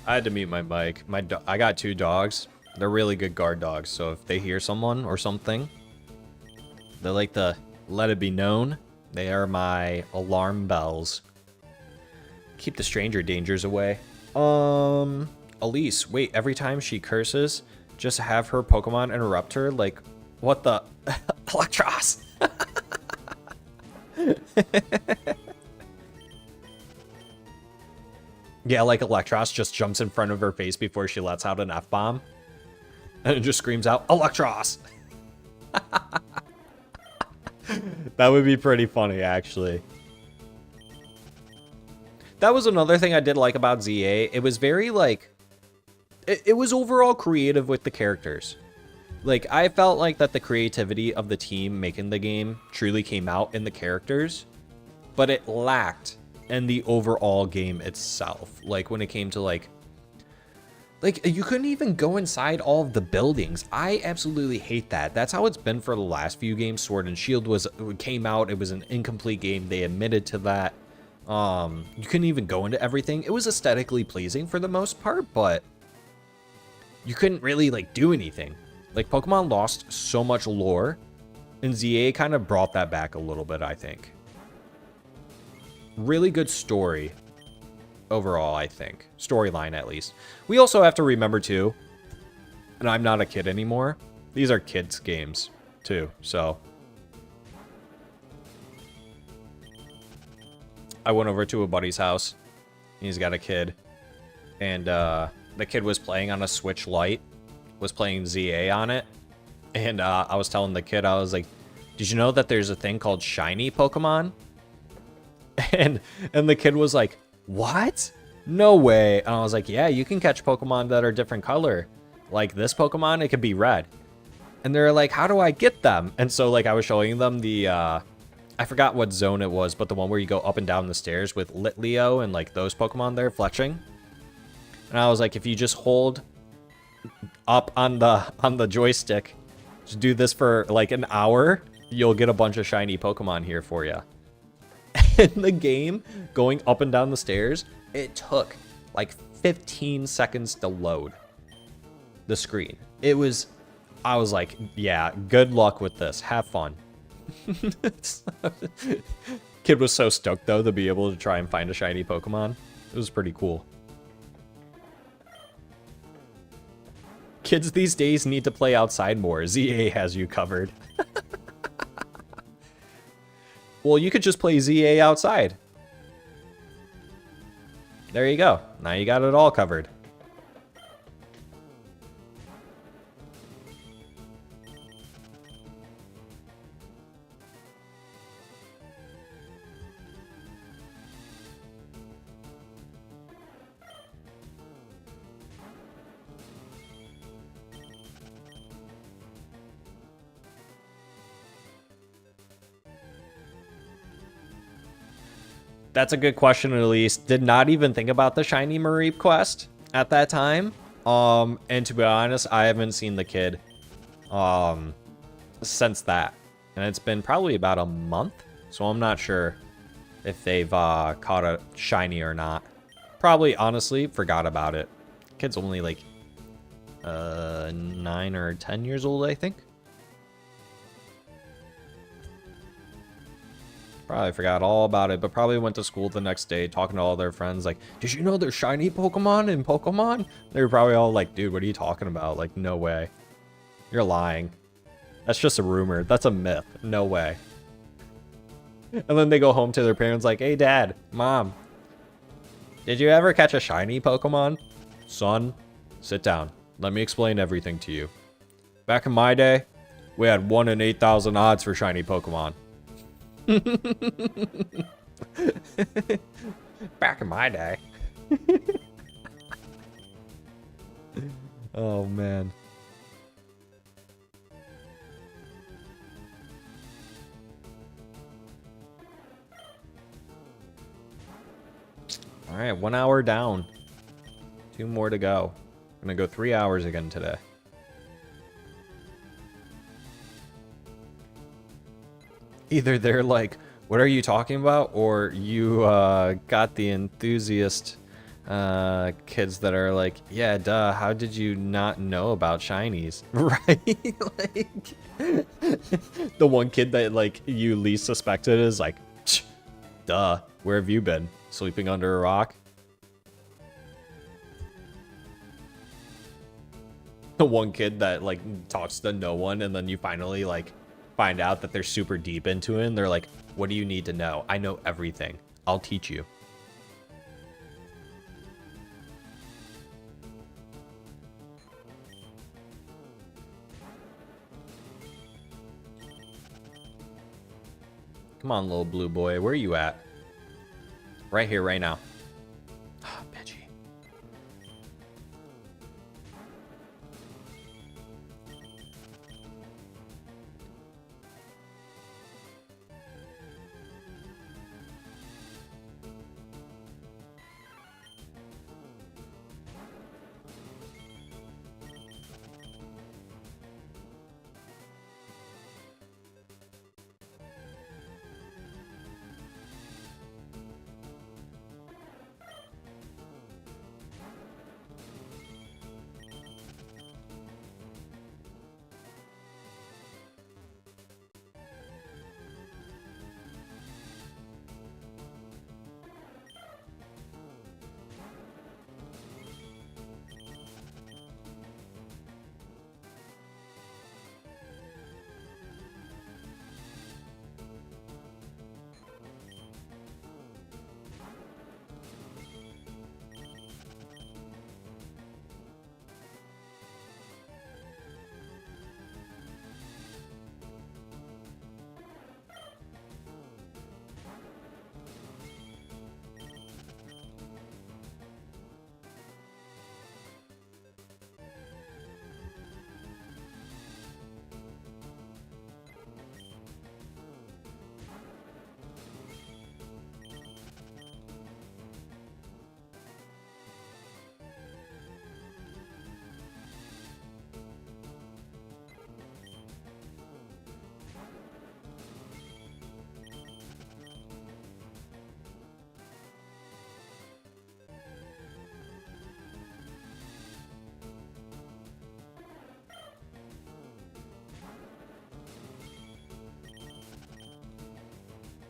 I had to mute my mic. I got 2 dogs. They're really good guard dogs, so if they hear someone or something, they like to let it be known. They are my alarm bells. Keep the stranger dangers away. Elise, wait, every time she curses, just have her Pokemon interrupt her? Like, what the? Electros! Yeah, like Electros just jumps in front of her face before she lets out an F-bomb. And it just screams out, Electros! That would be pretty funny, actually. That was another thing I did like about ZA. It was very, like... It was overall creative with the characters. Like, I felt like that the creativity of the team making the game truly came out in the characters. But it lacked in the overall game itself. Like, when it came to, like, you couldn't even go inside all of the buildings. I absolutely hate that. That's how it's been for the last few games. Sword and Shield came out. It was an incomplete game. They admitted to that. You couldn't even go into everything. It was aesthetically pleasing for the most part, but you couldn't really, like, do anything. Like, Pokemon lost so much lore, and ZA kind of brought that back a little bit, I think. Really good story overall, I think. Storyline, at least. We also have to remember, too, And I'm not a kid anymore. These are kids' games, too, so. I went over to a buddy's house. He's got a kid. And the kid was playing on a Switch Lite. Was playing ZA on it. And I was telling the kid, I was like, did you know that there's a thing called shiny Pokemon? And the kid was like, what? No way. And I was like, yeah, you can catch Pokemon that are different color. Like this Pokemon, it could be red. And they're like, how do I get them? And so like I was showing them the, I forgot what zone it was, but the one where you go up and down the stairs with Litleo and like those Pokemon there, Fletching. And I was like, if you just hold up on the joystick, just do this for like an hour, you'll get a bunch of shiny Pokemon here for you. And the game, going up and down the stairs, it took like 15 seconds to load the screen. I was like, yeah, good luck with this. Have fun. Kid was so stoked, though, to be able to try and find a shiny Pokemon. It was pretty cool. Kids these days need to play outside more. ZA has you covered. Well, you could just play ZA outside. There you go. Now you got it all covered. That's a good question, Elise. Did not even think about the shiny Mareep quest at that time. And to be honest, I haven't seen the kid since that. And it's been probably about a month. So I'm not sure if they've caught a shiny or not. Probably, honestly, forgot about it. Kid's only like 9 or 10 years old, I think. Probably forgot all about it, but probably went to school the next day talking to all their friends like, did you know there's shiny Pokemon in Pokemon? They were probably all like, dude, what are you talking about? Like, no way. You're lying. That's just a rumor. That's a myth. No way. And then they go home to their parents like, hey, Dad, Mom, did you ever catch a shiny Pokemon? Son, sit down. Let me explain everything to you. Back in my day, we had 1 in 8,000 odds for shiny Pokemon. Back in my day. Oh, man. All right, 1 hour down. 2 more to go. I'm gonna go 3 hours again today. Either they're like, what are you talking about? Or you got the enthusiast kids that are like, yeah, duh, how did you not know about shinies? Right? Like, the one kid that like you least suspected is like, duh, where have you been? Sleeping under a rock? The one kid that like talks to no one and then you finally like find out that they're super deep into it and they're like, what do you need to know? I know everything. I'll teach you. Come on, little blue boy. Where are you at? Right here, right now. Ah, Pidgey.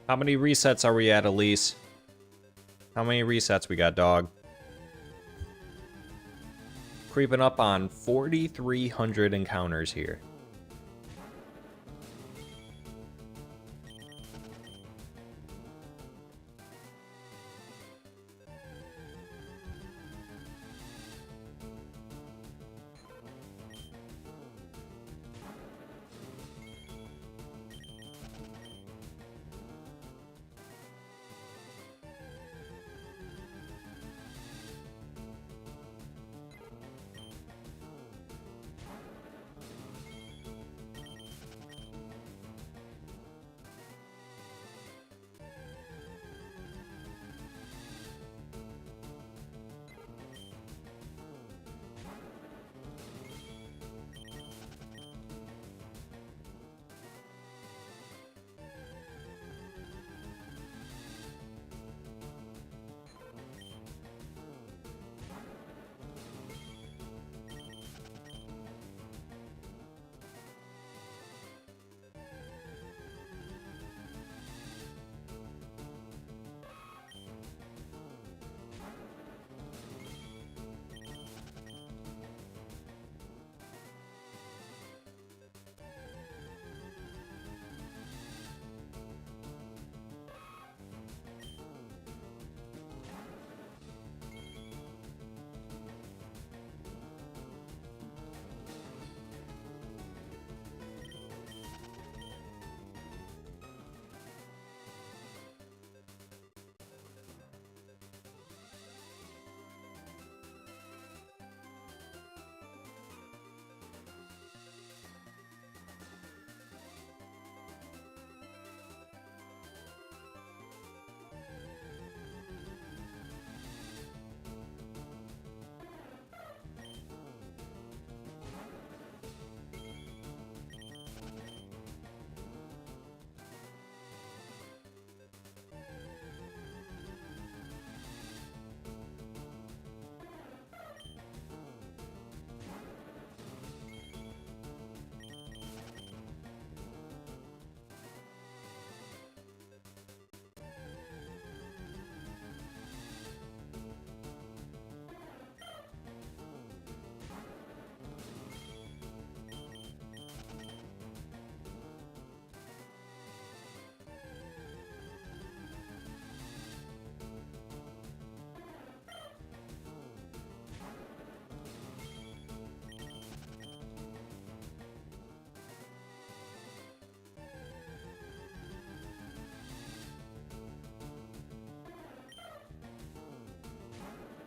How many resets are we at, Elise? How many resets we got, dog? Creeping up on 4,300 encounters here.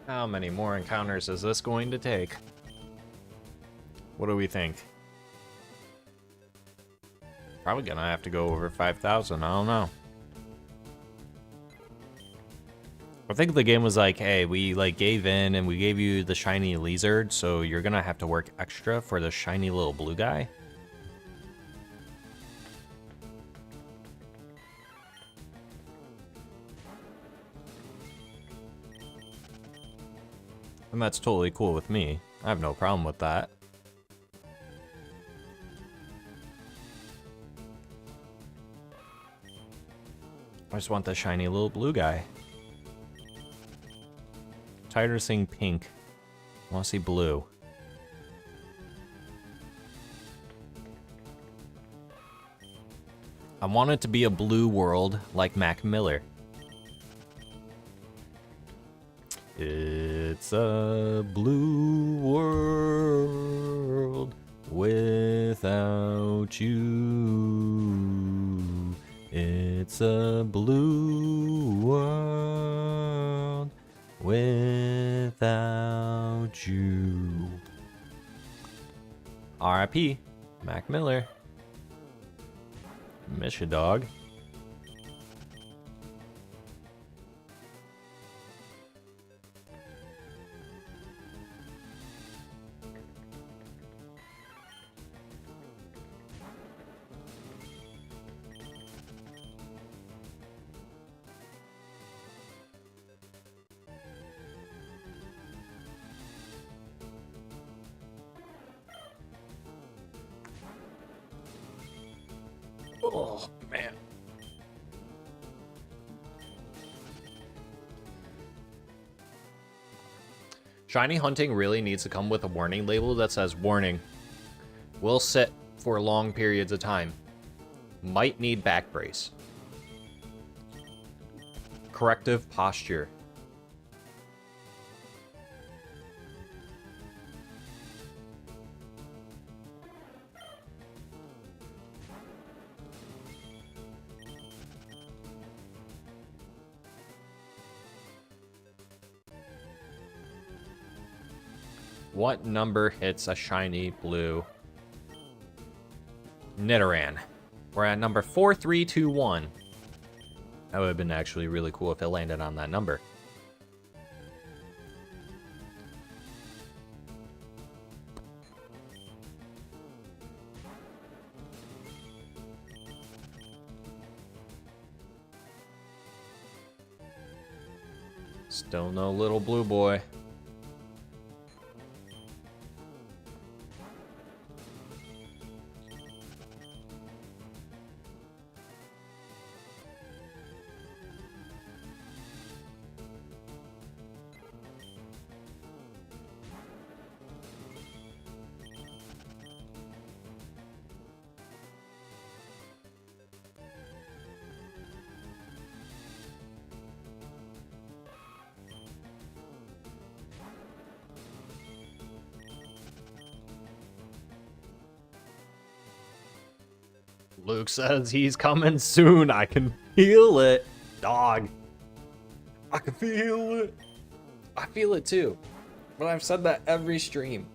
How many more encounters is this going to take? What do we think? Probably gonna have to go over 5,000, I don't know. I think the game was like, hey, we like gave in and we gave you the shiny lizard, so you're gonna have to work extra for the shiny little blue guy. And that's totally cool with me. I have no problem with that. I just want the shiny little blue guy. Tired of seeing pink. I want to see blue. I want it to be a blue world like Mac Miller. It's a blue world without you. It's a blue world without you. R.I.P. Mac Miller. Miss you, dog. Oh, man. Shiny hunting really needs to come with a warning label that says, warning, will sit for long periods of time. Might need back brace. Corrective posture. What number hits a shiny blue Nidoran? We're at number 4321. That would have been actually really cool if it landed on that number. Still no little blue boy. Luke says he's coming soon. I can feel it. Dog. I can feel it. I feel it too. But I've said that every stream.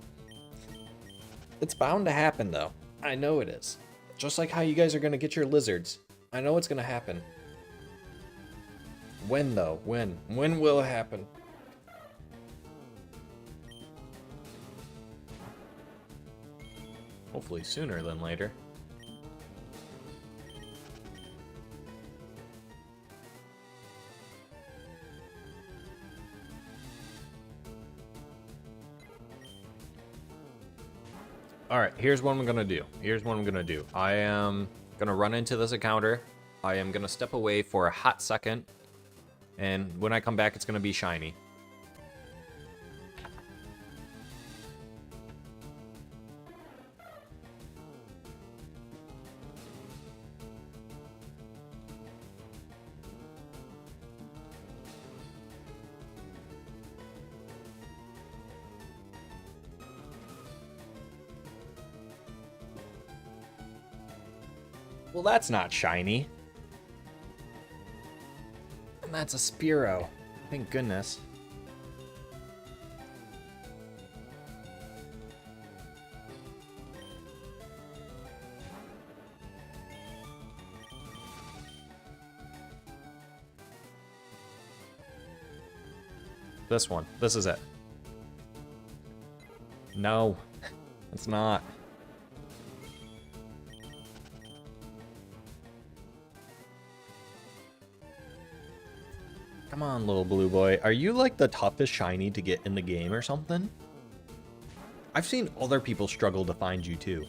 It's bound to happen though. I know it is. Just like how you guys are going to get your lizards. I know it's going to happen. When though? When? When will it happen? Hopefully sooner than later. Alright, here's what I'm gonna do. I am gonna run into this encounter. I am gonna step away for a hot second. And when I come back, it's gonna be shiny. Well, that's not shiny. And that's a Spearow. Thank goodness. This one. This is it. No, it's not. Come on, little blue boy. Are you like the toughest shiny to get in the game or something? I've seen other people struggle to find you too.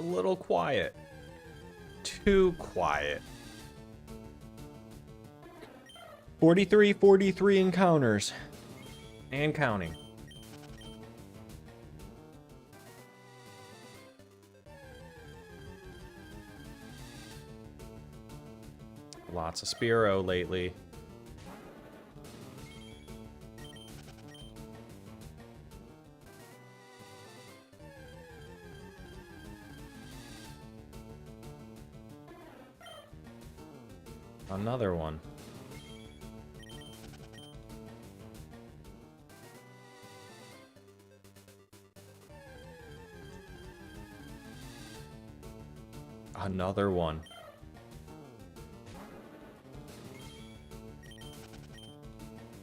little quiet. Too quiet. 43 encounters. And counting. Lots of Spearow lately. Another one. Another one.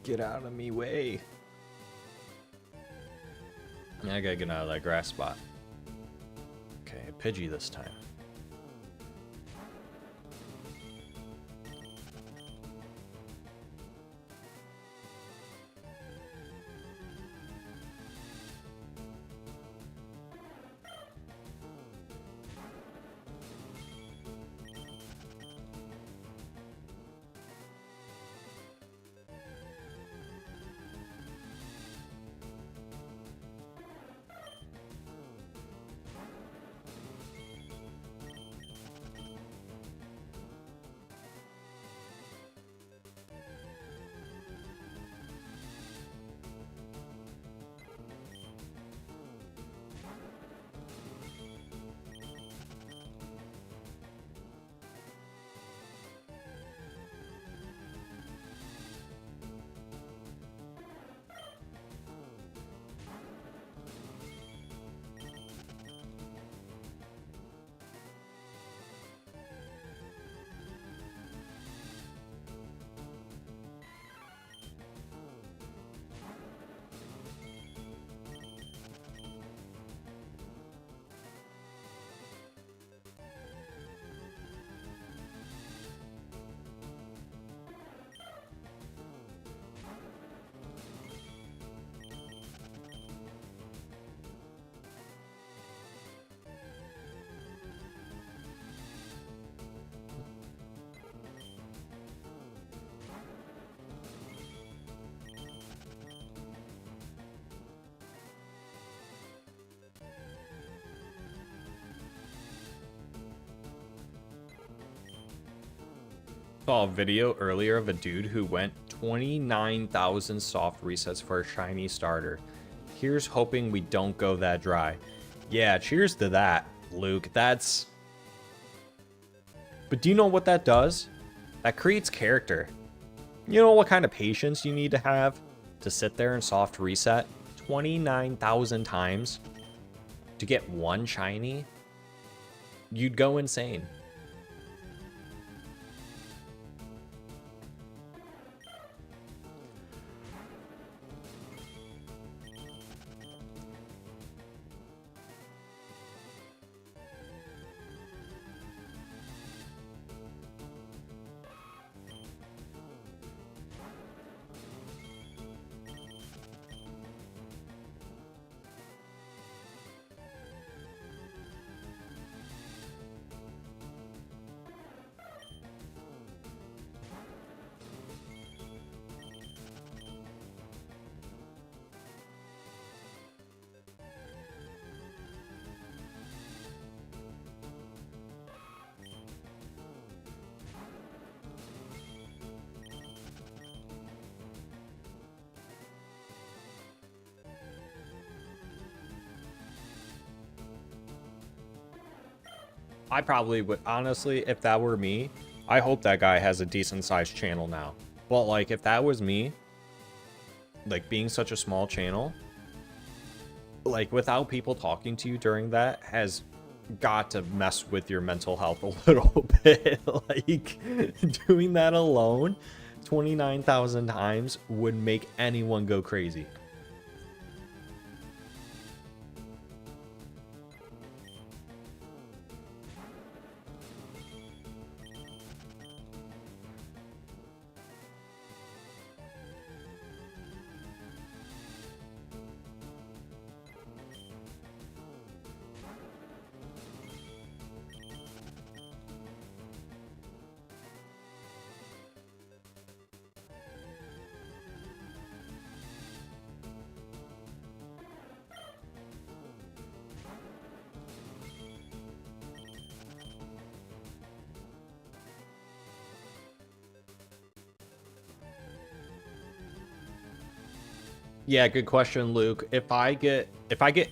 Get out of me way. I gotta get out of that grass spot. Okay, Pidgey this time. Saw a video earlier of a dude who went 29,000 soft resets for a shiny starter. Here's hoping we don't go that dry. Yeah, cheers to that, Luke. That's... But do you know what that does? That creates character. You know what kind of patience you need to have to sit there and soft reset 29,000 times to get one shiny? You'd go insane. I probably would, honestly, if that were me, I hope that guy has a decent sized channel now. But like, if that was me, like being such a small channel, like without people talking to you during that has got to mess with your mental health a little bit. Like doing that alone 29,000 times would make anyone go crazy. Yeah, good question, Luke. If I get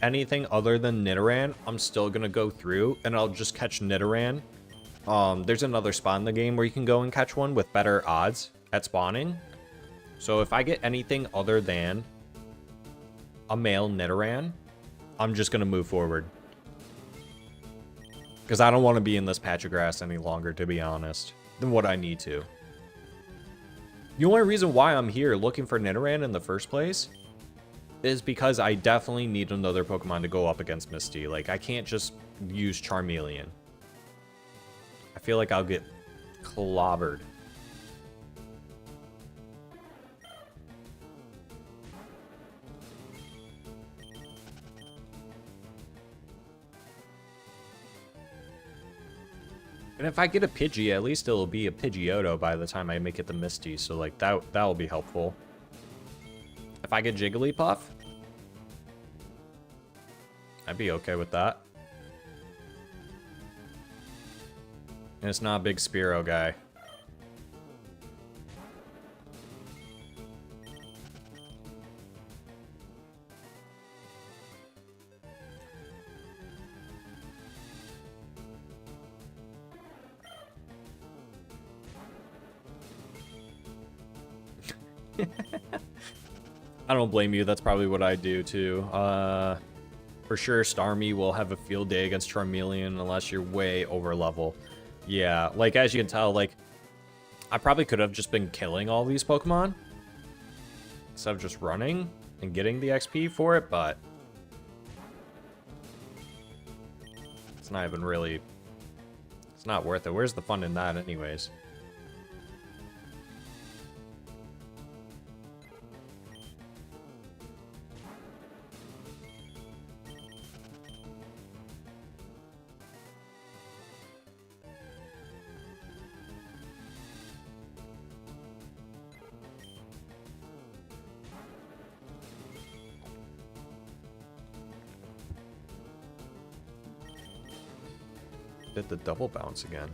anything other than Nidoran, I'm still gonna go through and I'll just catch Nidoran. There's another spot in the game where you can go and catch one with better odds at spawning. So if I get anything other than a male Nidoran, I'm just gonna move forward. Because I don't want to be in this patch of grass any longer, to be honest, than what I need to. The only reason why I'm here looking for Nidoran in the first place is because I definitely need another Pokemon to go up against Misty. Like, I can't just use Charmeleon. I feel like I'll get clobbered. And if I get a Pidgey, at least it'll be a Pidgeotto by the time I make it the Misty. So, like, that'll be helpful. If I get Jigglypuff, I'd be okay with that. And it's not a big Spearow guy. I don't blame you. That's probably what I do too. For sure, Starmie will have a field day against Charmeleon unless you're way over level. Yeah, like as you can tell, like I probably could have just been killing all these Pokemon instead of just running and getting the XP for it, but it's not even really. It's not worth it. Where's the fun in that, anyways? Did the double bounce again.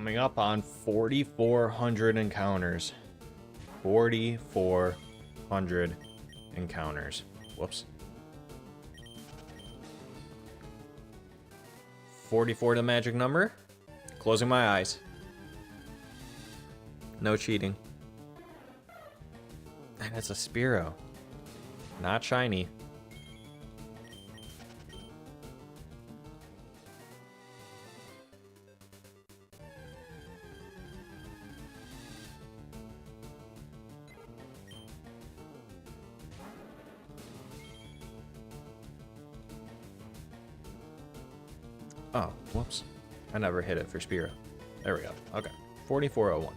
Coming up on 4,400 encounters. 4,400 encounters. Whoops. 44 the magic number. Closing my eyes. No cheating. And it's a Spearow. Not shiny. Oh, whoops. I never hit it for Spearow. There we go. Okay. 4401.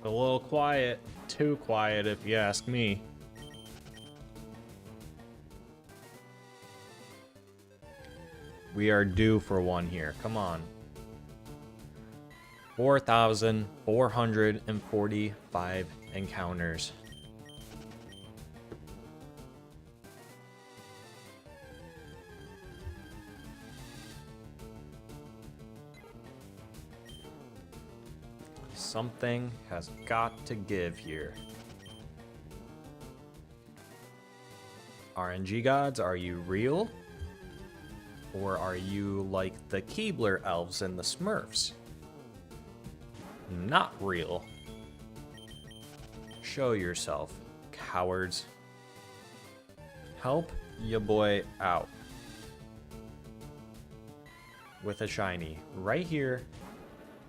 A little quiet. Too quiet, if you ask me. We are due for one here. Come on. 4,445 encounters. Something has got to give here. RNG gods, are you real? Or are you like the Keebler elves and the Smurfs? Not real. Show yourself, cowards. Help ya boy out. With a shiny right here,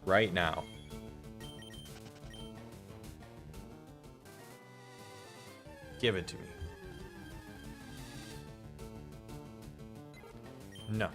right now. Give it to me. No.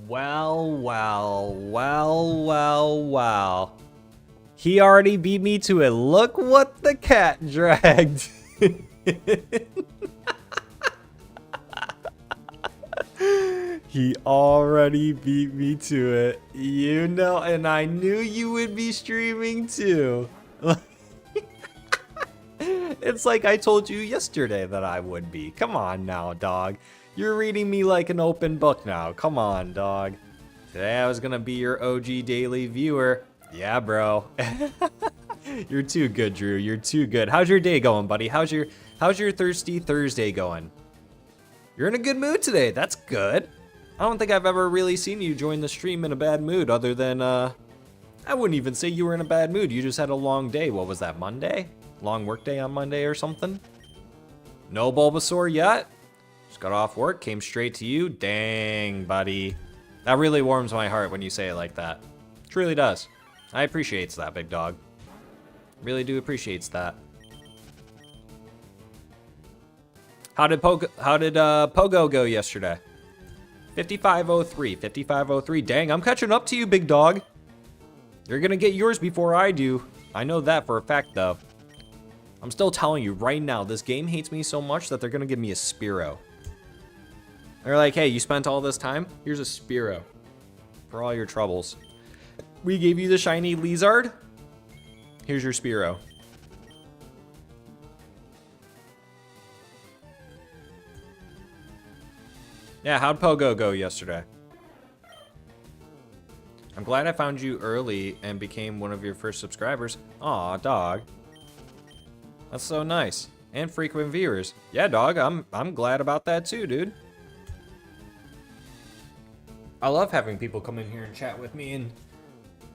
Well. He already beat me to it. Look what the cat dragged. He already beat me to it. You know, and I knew you would be streaming too. It's like I told you yesterday that I would be. Come on now, dog. You're reading me like an open book now. Come on, dog. Today I was gonna be your OG daily viewer. Yeah, bro. You're too good, Drew. You're too good. How's your day going, buddy? How's your Thirsty Thursday going? You're in a good mood today. That's good. I don't think I've ever really seen you join the stream in a bad mood other than, I wouldn't even say you were in a bad mood. You just had a long day. What was that, Monday? Long work day on Monday or something? No Bulbasaur yet? Just got off work, came straight to you. Dang, buddy. That really warms my heart when you say it like that. It really does. I appreciates that, big dog. Really do appreciates that. How did Pogo go yesterday? 5503, 5503. Dang, I'm catching up to you, big dog. You're gonna get yours before I do. I know that for a fact, though. I'm still telling you right now, this game hates me so much that they're gonna give me a Spearow. They're like, hey, you spent all this time? Here's a Spearow for all your troubles. We gave you the shiny Lizard. Here's your Spearow. Yeah, how'd Pogo go yesterday? I'm glad I found you early and became one of your first subscribers. Aw, dog. That's so nice. And frequent viewers. Yeah, dog, I'm glad about that too, dude. I love having people come in here and chat with me and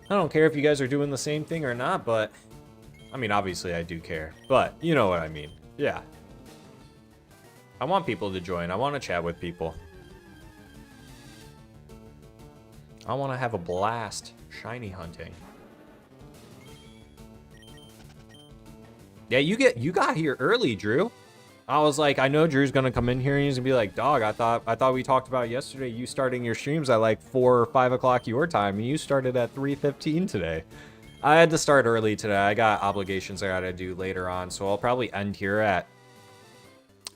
I don't care if you guys are doing the same thing or not, but I mean, obviously I do care, but you know what I mean. Yeah. I want people to join. I want to chat with people. I want to have a blast shiny hunting. Yeah, you got here early, Drew. I was like, I know Drew's gonna come in here and he's gonna be like, dog, I thought we talked about yesterday you starting your streams at like 4 or 5 o'clock your time, and you started at 3:15 today. I had to start early today. I got obligations I gotta do later on, so I'll probably end here at.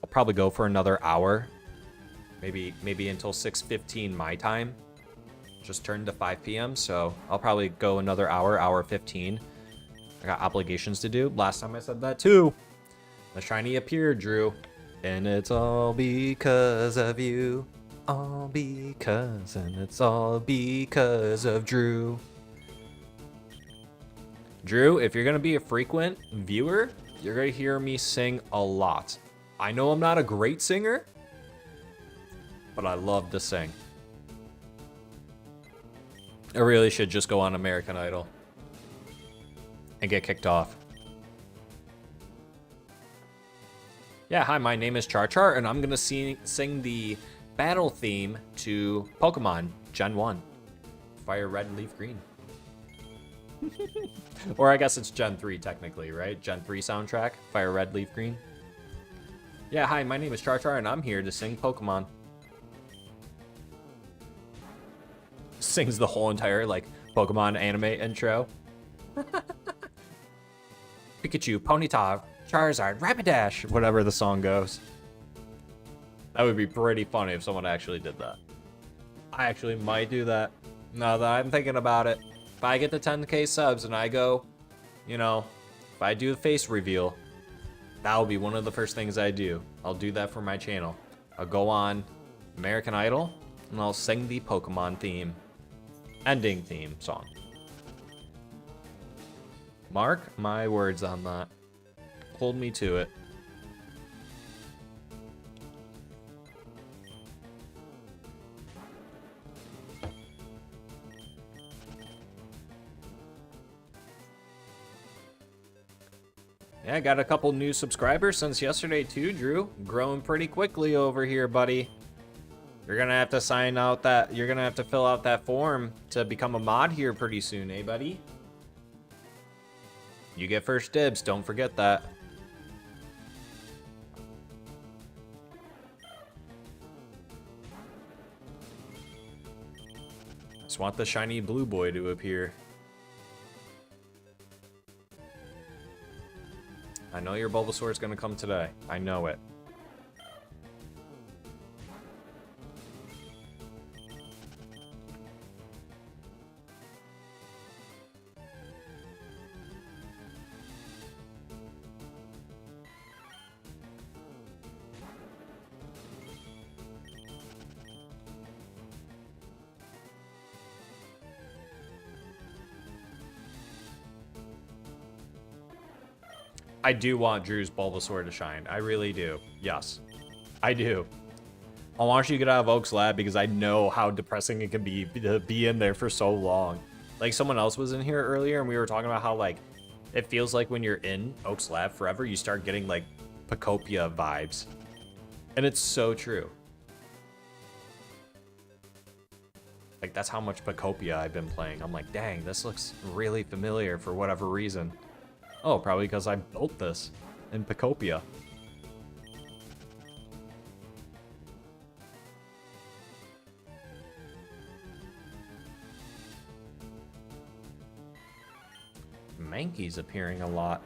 I'll probably go for another hour, maybe until 6:15 my time. Just turned to 5 p.m., so I'll probably go another hour 15. I got obligations to do. Last time I said that too. The shiny appeared, Drew. And it's all because of you. All because, and it's all because of Drew. Drew, if you're going to be a frequent viewer, you're going to hear me sing a lot. I know I'm not a great singer, but I love to sing. I really should just go on American Idol and get kicked off. Yeah, hi, my name is Char Char, and I'm gonna sing the battle theme to Pokemon Gen 1. Fire Red, Leaf Green. Or I guess it's Gen 3 technically, right? Gen 3 soundtrack, Fire Red, Leaf Green. Yeah, hi, my name is Char Char, and I'm here to sing Pokemon. Sings the whole entire, like, Pokemon anime intro. Pikachu, Ponyta, Charizard, Rapidash, whatever the song goes. That would be pretty funny if someone actually did that. I actually might do that. Now that I'm thinking about it. If I get to 10k subs and I go, you know, if I do the face reveal, that will be one of the first things I do. I'll do that for my channel. I'll go on American Idol and I'll sing the Pokemon theme. Ending theme song. Mark my words on that. Hold me to it. Yeah, I got a couple new subscribers since yesterday too, Drew. Growing pretty quickly over here, buddy. You're gonna have to sign out that, you're gonna have to fill out that form to become a mod here pretty soon, eh, buddy? You get first dibs, don't forget that. Just want the shiny blue boy to appear. I know your Bulbasaur is going to come today. I know it. I do want Drew's Bulbasaur to shine. I really do. Yes, I do. I want you to get out of Oak's lab because I know how depressing it can be to be in there for so long. Like, someone else was in here earlier and we were talking about how, like, it feels like when you're in Oak's lab forever, you start getting, like, Pokopia vibes. And it's so true. Like, that's how much Pokopia I've been playing. I'm like, dang, this looks really familiar for whatever reason. Oh, probably because I built this in Pokopia. Mankey's appearing a lot.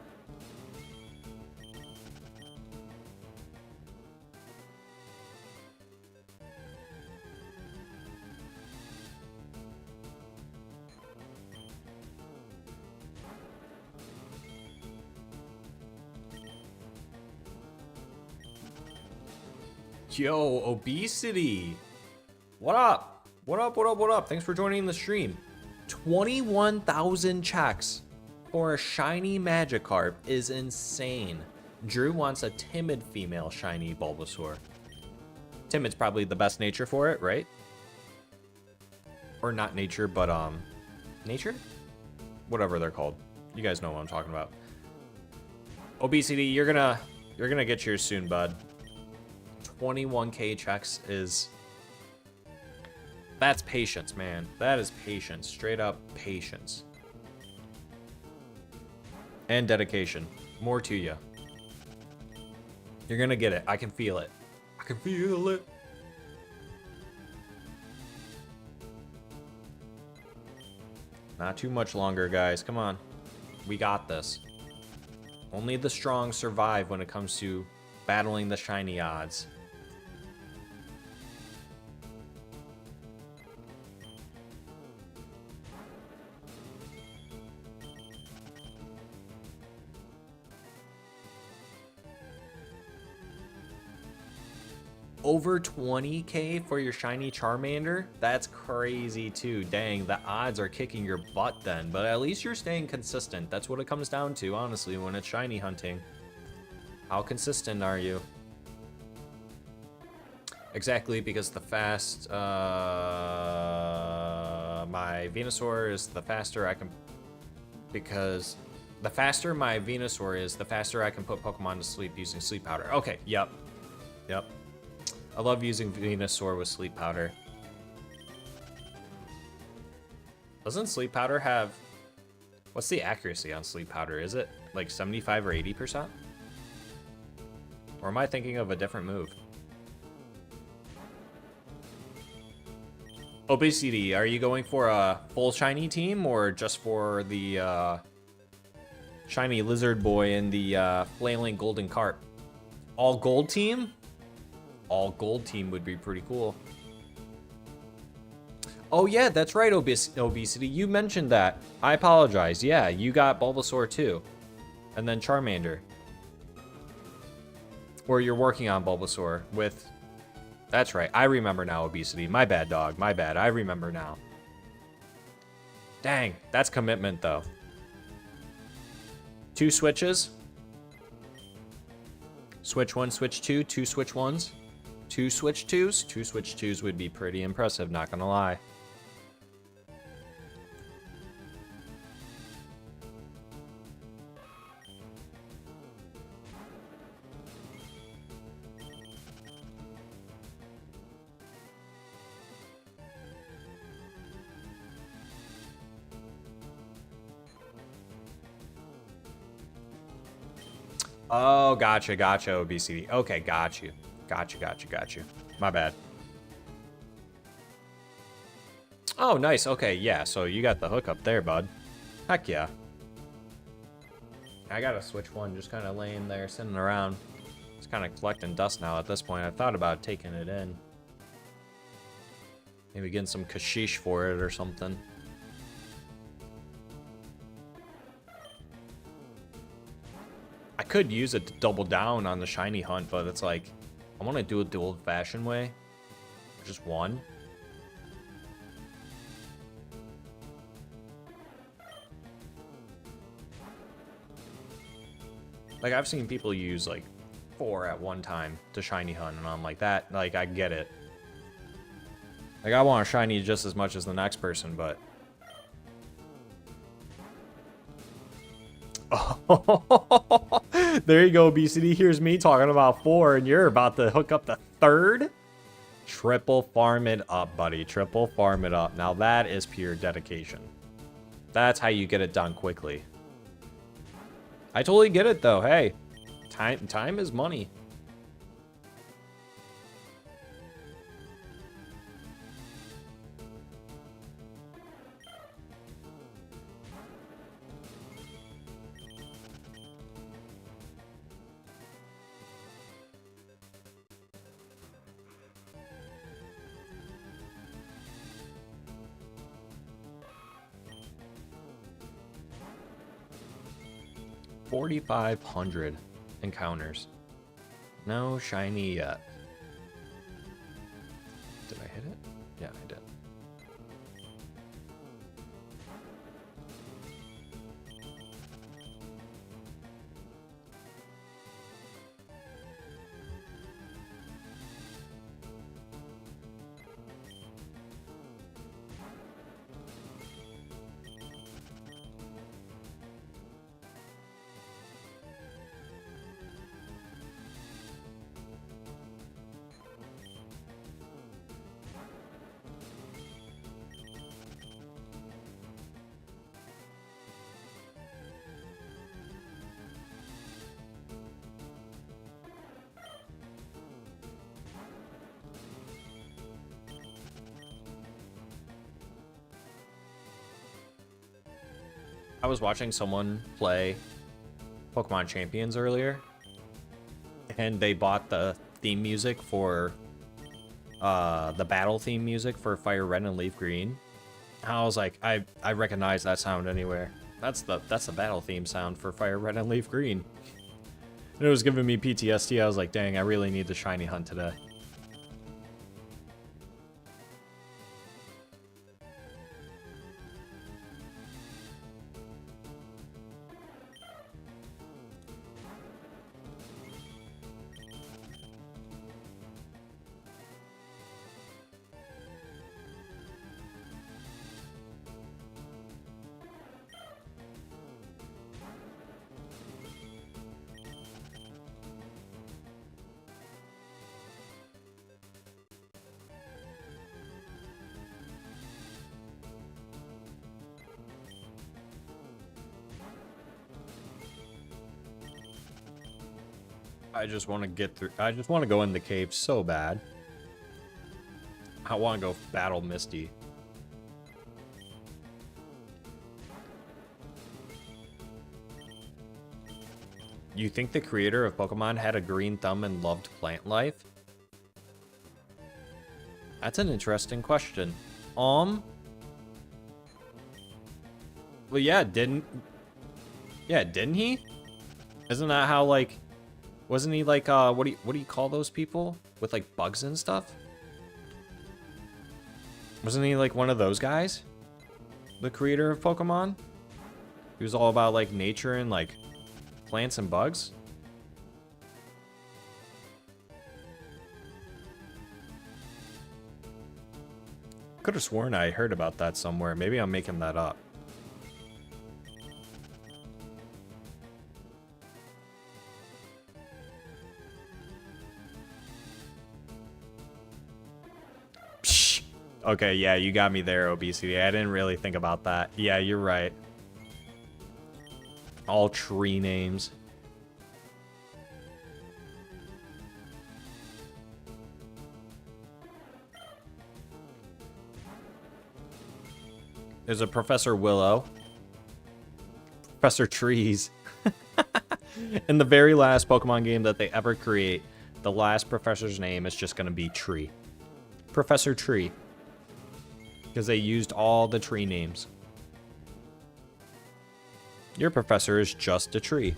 Yo, Obesity. What up? What up, what up, what up? Thanks for joining the stream. 21,000 checks for a shiny Magikarp is insane. Drew wants a timid female shiny Bulbasaur. Timid's probably the best nature for it, right? Or not nature, but nature? whatever they're called. You guys know what I'm talking about. Obesity, you're gonna get yours soon, bud. 21k checks is... That's patience, man. That is patience. Straight up patience. And dedication. More to you. You're gonna get it. I can feel it. I can feel it. Not too much longer, guys. Come on. We got this. Only the strong survive when it comes to battling the shiny odds. Over 20k for your shiny Charmander? That's crazy too. Dang, the odds are kicking your butt then. But at least you're staying consistent. That's what it comes down to, honestly, when it's shiny hunting. How consistent are you? Exactly, because the fast... my Venusaur is the faster I can... Because the faster my Venusaur is, the faster I can put Pokemon to sleep using Sleep Powder. Okay, yep. Yep. I love using Venusaur with Sleep Powder. Doesn't Sleep Powder have... What's the accuracy on Sleep Powder? Is it like 75 or 80%? Or am I thinking of a different move? Obesity, are you going for a full shiny team or just for the shiny lizard boy and the flailing golden carp? All gold team? All gold team would be pretty cool. Oh yeah, that's right, Obesity. You mentioned that. I apologize. Yeah, you got Bulbasaur too. And then Charmander. Or you're working on Bulbasaur with... That's right. I remember now, Obesity. My bad, dog. My bad. I remember now. Dang, that's commitment though. 2 switches. Switch 1, switch 2, 2 switch 1s. 2 switch 2s? 2 switch 2s would be pretty impressive, not gonna lie. Oh, gotcha, gotcha, Obesity. Okay, got you. Got you. My bad. Oh, nice. Okay, yeah, so you got the hookup there, bud. Heck yeah. I got a Switch 1 just kind of laying there, sitting around. It's kind of collecting dust now at this point. I thought about taking it in. Maybe getting some kashish for it or something. I could use it to double down on the shiny hunt, but it's like, I want to do it the old-fashioned way. Just one. Like, I've seen people use, like, 4 at one time to shiny hunt, and I'm like, that, like, I get it. Like, I want a shiny just as much as the next person, but... Oh, there you go, Obesity. Here's me talking about 4, and you're about to hook up the 3rd? Triple farm it up, buddy. Triple farm it up. Now that is pure dedication. That's how you get it done quickly. I totally get it, though. Hey, time is money. $4,500 encounters. No shiny yet. Did I hit it? Yeah, I did. I was watching someone play Pokemon Champions earlier, and they bought the theme music for the battle theme music for Fire Red and Leaf Green. I was like, I recognize that sound anywhere. That's the battle theme sound for Fire Red and Leaf Green. And it was giving me PTSD. I was like, dang, I really need the shiny hunt today. I just want to get through. I just want to go in the cave so bad. I want to go battle Misty. You think the creator of Pokemon had a green thumb and loved plant life? That's an interesting question. Well, yeah, didn't he? Isn't that how, like, wasn't he like, what do you call those people with like bugs and stuff? Wasn't he like one of those guys? The creator of Pokemon? He was all about like nature and like plants and bugs? Could have sworn I heard about that somewhere. Maybe I'm making that up. Okay, yeah, you got me there, Obesity. I didn't really think about that. Yeah, you're right. All tree names. There's a Professor Willow. Professor Trees. In the very last Pokemon game that they ever create, the last professor's name is just going to be Tree. Professor Tree. Because they used all the tree names. Your professor is just a tree.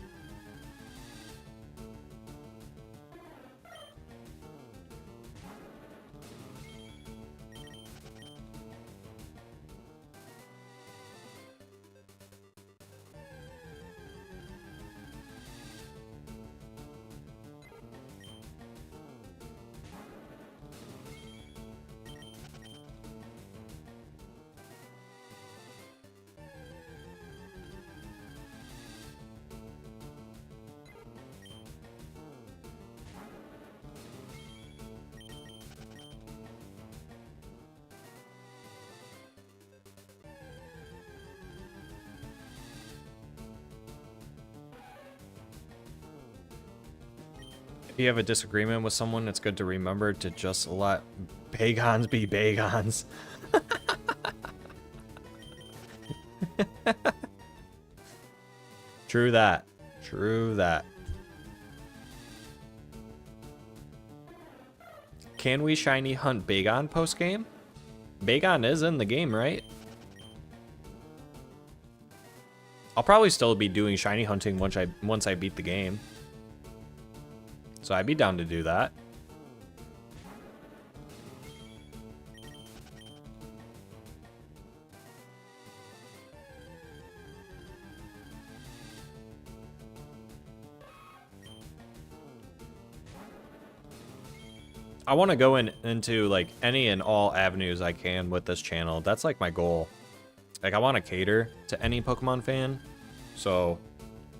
If you have a disagreement with someone, it's good to remember to just let Bagons be Bagons. True that. True that. Can we shiny hunt Bagon post-game? Bagon is in the game, right? I'll probably still be doing shiny hunting once I beat the game. So I'd be down to do that. I want to go into like any and all avenues I can with this channel. That's like my goal. Like I want to cater to any Pokemon fan. So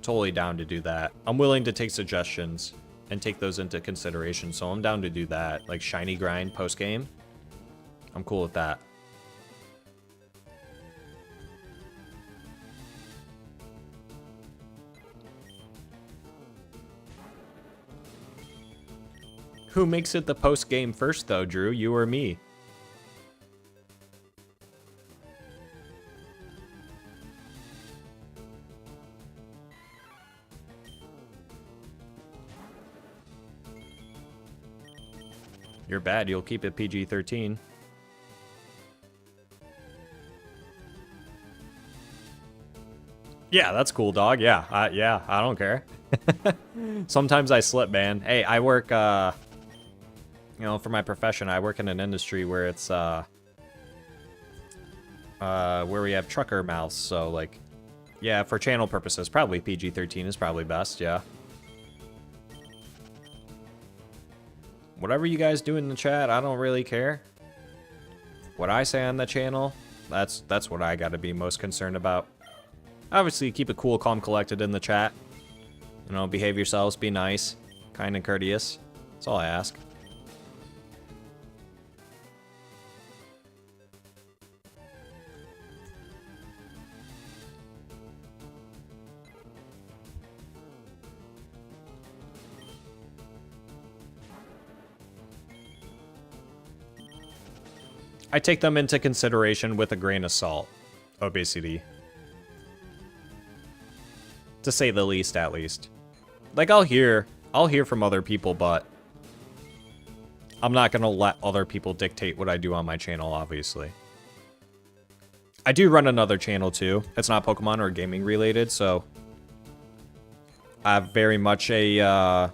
totally down to do that. I'm willing to take suggestions and take those into consideration. So I'm down to do that. Like shiny grind post game. I'm cool with that. Who makes it the post game first though, Drew? You or me? You're bad. You'll keep it PG-13. Yeah, that's cool, dog. Yeah, I don't care. Sometimes I slip, man. Hey, I work, you know, for my profession, I work in an industry where it's, where we have trucker mouths, so, like, yeah, for channel purposes, probably PG-13 is probably best, yeah. Whatever you guys do in the chat, I don't really care. What I say on the channel, that's what I gotta be most concerned about. Obviously, keep it cool, calm, collected in the chat. You know, behave yourselves, be nice, kind and courteous. That's all I ask. I take them into consideration with a grain of salt. Obesity. To say the least, at least. Like, I'll hear from other people, but I'm not gonna let other people dictate what I do on my channel, obviously. I do run another channel, too. It's not Pokemon or gaming related, so I have very much a,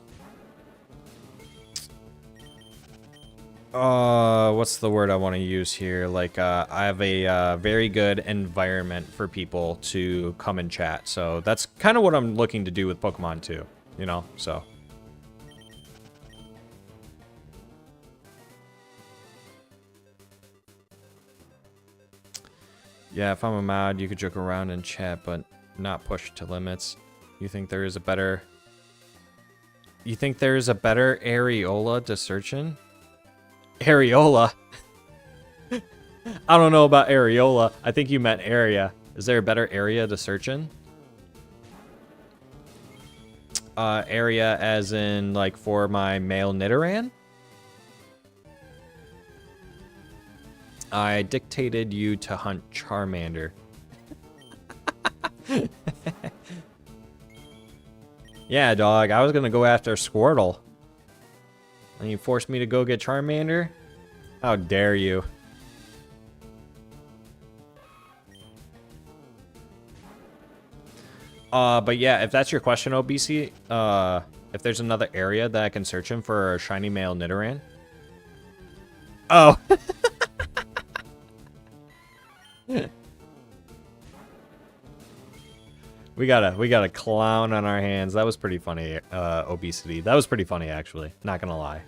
what's the word I want to use here? Like, I have a very good environment for people to come and chat. So that's kind of what I'm looking to do with Pokemon too, you know, so. Yeah, if I'm a mod, you could joke around and chat, but not push to limits. You think there is a better areola to search in? Areola. I don't know about areola. I think you meant area. Is there a better area to search in? Area as in, like, for my male Nidoran? I dictated you to hunt Charmander. Yeah, dog. I was gonna go after Squirtle. And you forced me to go get Charmander? How dare you? But yeah, if that's your question, OBC, if there's another area that I can search in for a shiny male Nidoran. Oh. We got a clown on our hands. That was pretty funny, obesity. That was pretty funny, actually. Not gonna lie.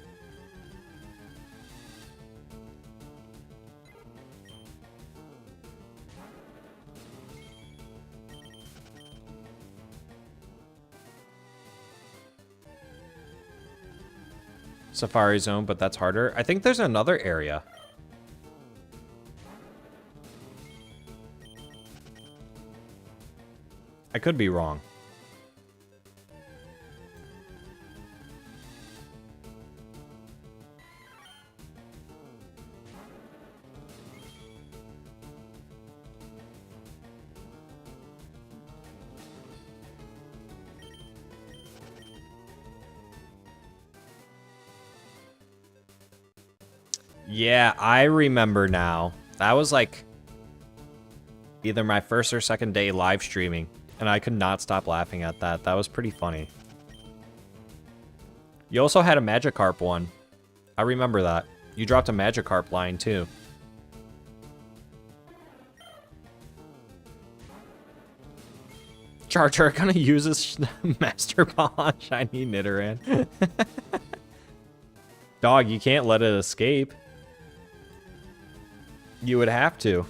Safari Zone, but that's harder. I think there's another area. I could be wrong. Yeah, I remember now. That was like either my first or second day live streaming, and I could not stop laughing at that. That was pretty funny. You also had a Magikarp one. I remember that. You dropped a Magikarp line too. Charger gonna use his Master Ball on shiny Nidoran. Dog, you can't let it escape. You would have to.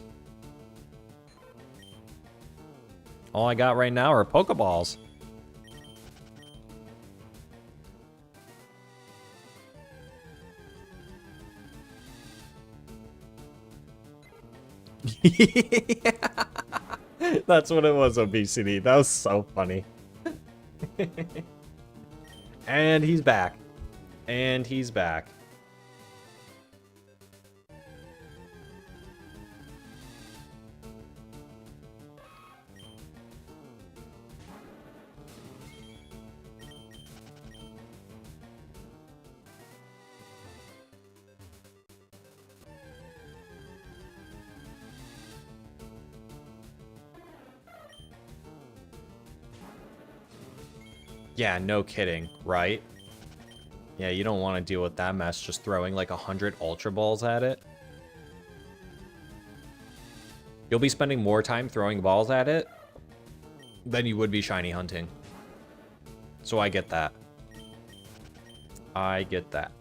All I got right now are Pokeballs. Yeah. That's what it was, obesity. That was so funny. And he's back. And he's back. Yeah, no kidding, right? Yeah, you don't want to deal with that mess just throwing like 100 Ultra Balls at it. You'll be spending more time throwing balls at it than you would be shiny hunting. So I get that. I get that.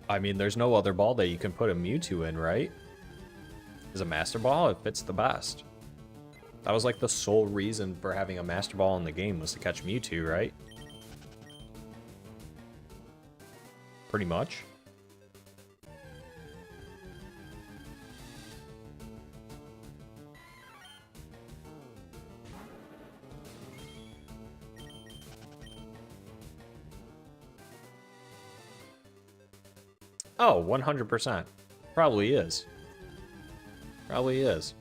I mean, there's no other ball that you can put a Mewtwo in, right? As a Master Ball, it fits the best. That was like the sole reason for having a Master Ball in the game was to catch Mewtwo, right? Pretty much. Oh, 100%. Probably is. Probably is.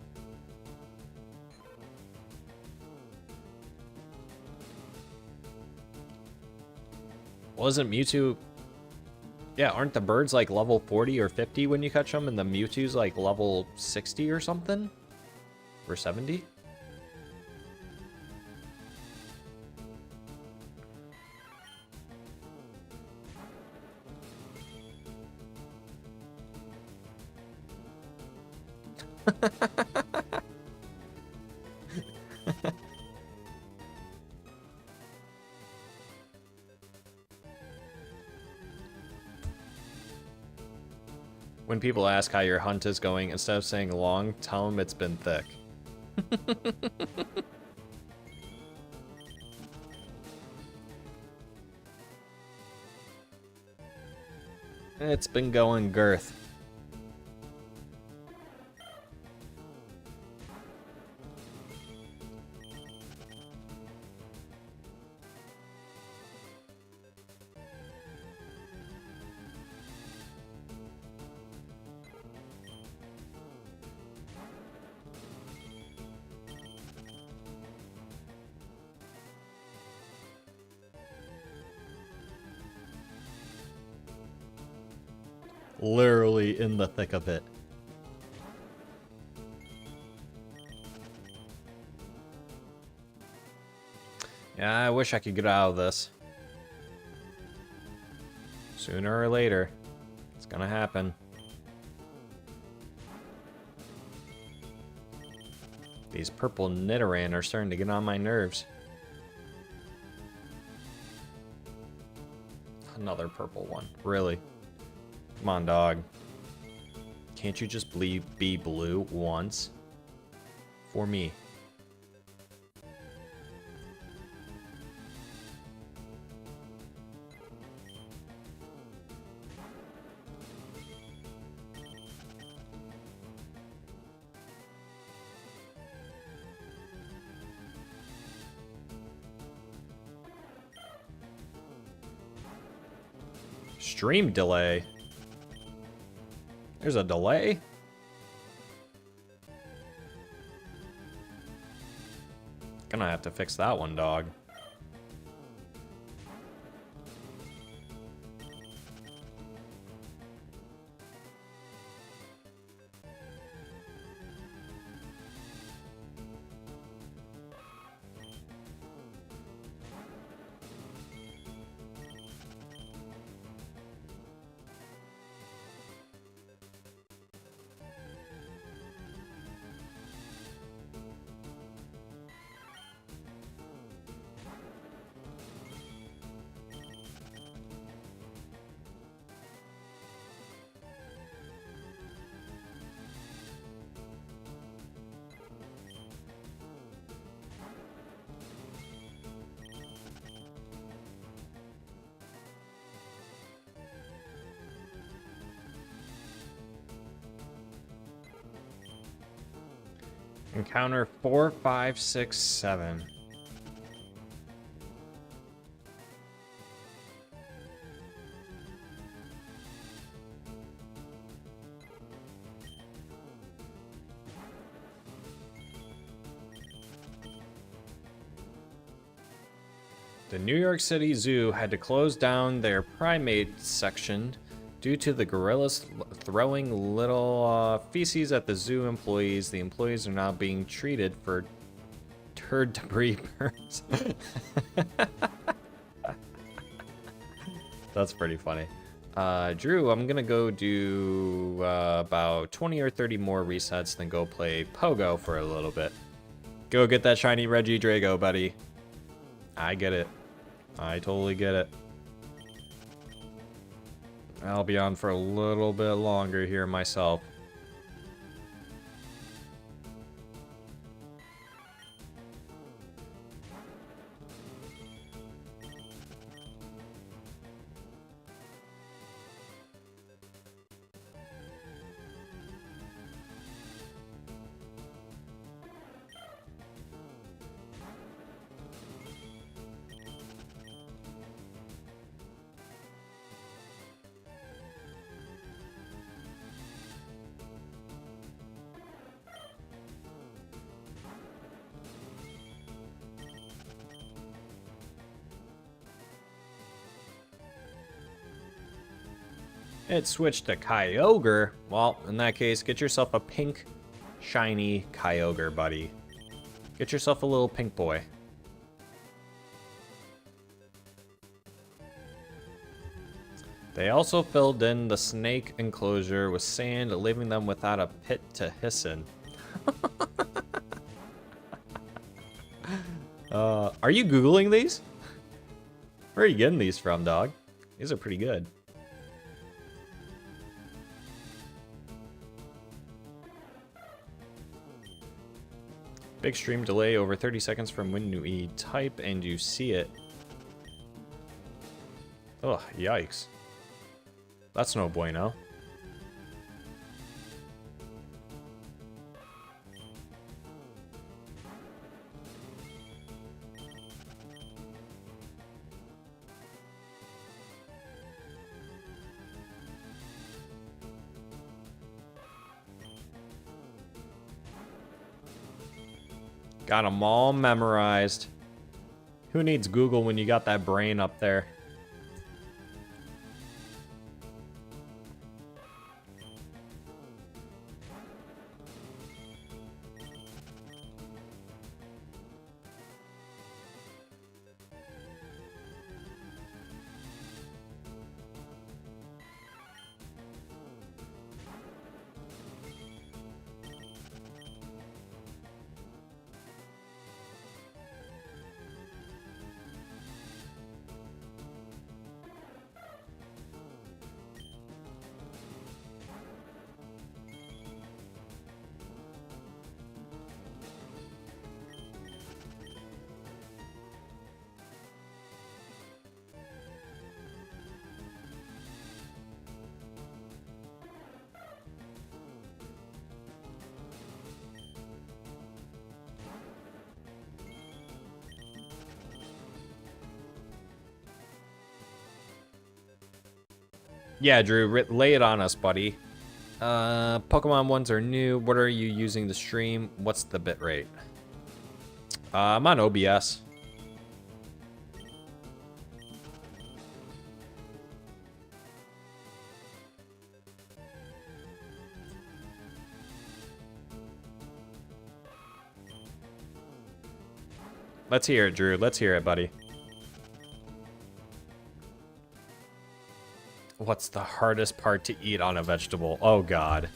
Wasn't Mewtwo... Yeah, aren't the birds like level 40 or 50 when you catch them, and the Mewtwo's like level 60 or something? Or 70? When people ask how your hunt is going, instead of saying long, tell them it's been thick. It's been going girth. Literally in the thick of it. Yeah, I wish I could get out of this. Sooner or later, it's gonna happen. These purple Nidoran are starting to get on my nerves. Another purple one, really? Come on, dog. Can't you just be blue once? For me. Stream delay? There's a delay? Gonna have to fix that one, dog. Encounter 4, 5, 6, 7. The New York City Zoo had to close down their primate section due to the gorillas throwing little feces at the zoo employees. The employees are now being treated for turd debris burns. That's pretty funny. Drew, I'm gonna go do about 20 or 30 more resets, then go play Pogo for a little bit. Go get that shiny Reggie Drago, buddy. I get it. I totally get it. I'll be on for a little bit longer here myself. It switched to Kyogre. Well, in that case, get yourself a pink, shiny Kyogre, buddy. Get yourself a little pink boy. They also filled in the snake enclosure with sand, leaving them without a pit to hiss in. Are you Googling these? Where are you getting these from, dog? These are pretty good. Big stream delay over 30 seconds from when you type and you see it. Ugh, yikes. That's no bueno. Got them all memorized. Who needs Google when you got that brain up there? Yeah, Drew, lay it on us, buddy. Pokemon ones are new. What are you using to stream? What's the bitrate? I'm on OBS. Let's hear it, Drew. Let's hear it, buddy. What's the hardest part to eat on a vegetable? Oh, God.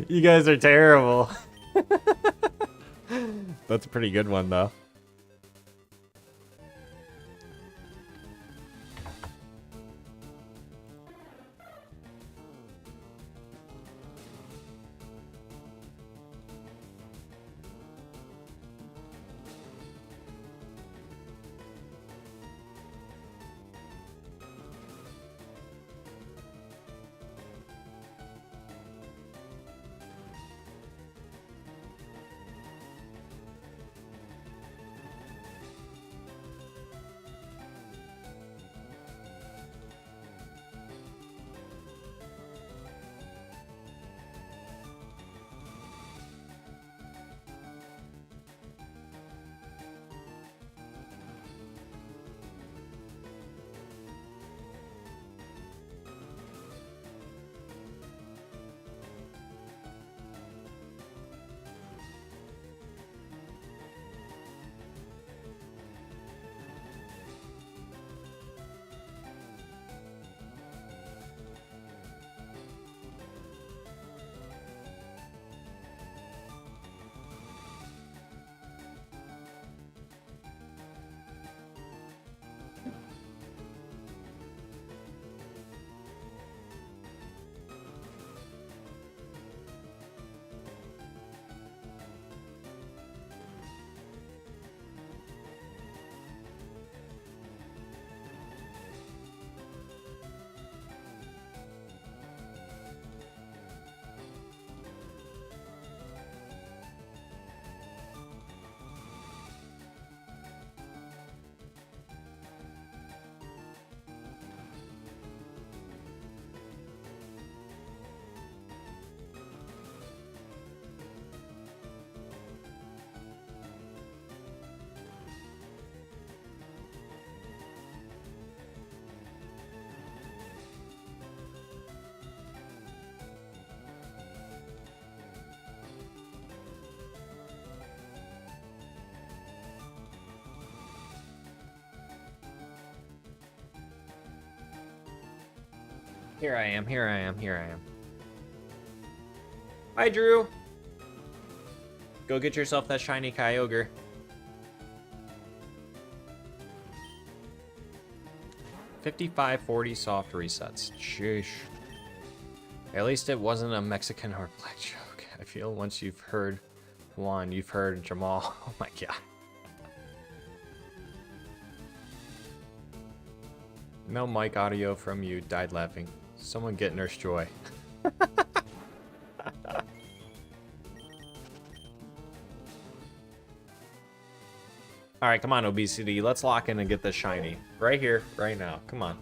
You guys are terrible. That's a pretty good one, though. Here I am, here I am, here I am. Hi, Drew. Go get yourself that shiny Kyogre. $55.40 soft resets. Sheesh. At least it wasn't a Mexican or black joke. I feel once you've heard one, you've heard Jamal. Oh my god. No mic audio from you. Died laughing. Someone get Nurse Joy. Alright, come on, obesity. Let's lock in and get this shiny. Right here, right now. Come on.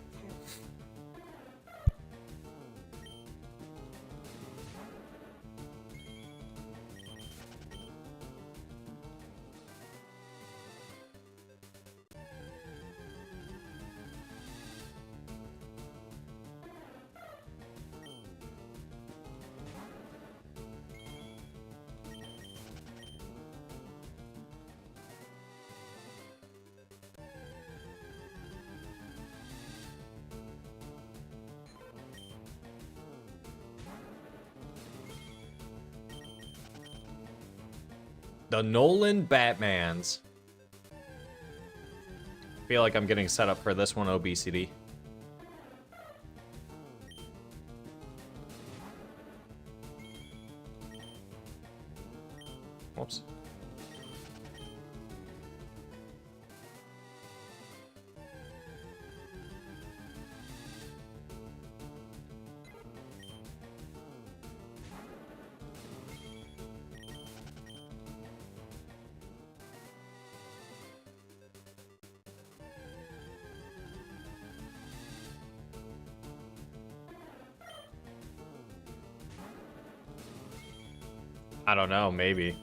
The Nolan Batmans. Feel like I'm getting set up for this one, obesity. Whoops. I don't know, maybe.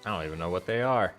I don't even know what they are.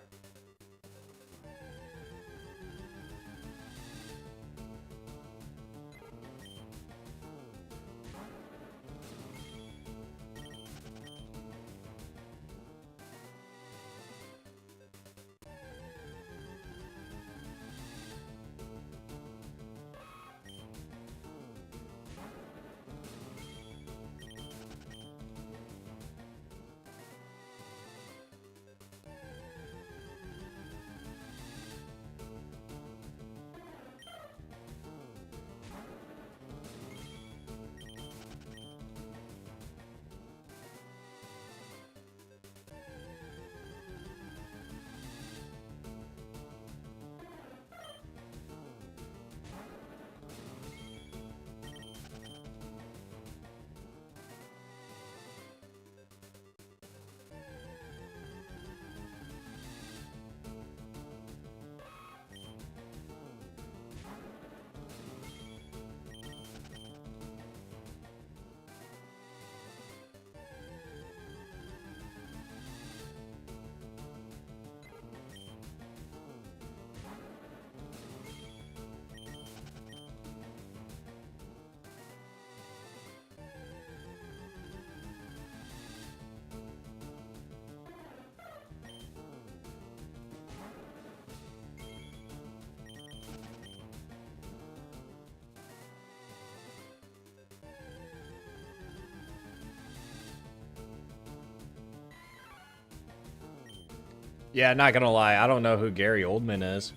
Yeah, not gonna lie, I don't know who Gary Oldman is.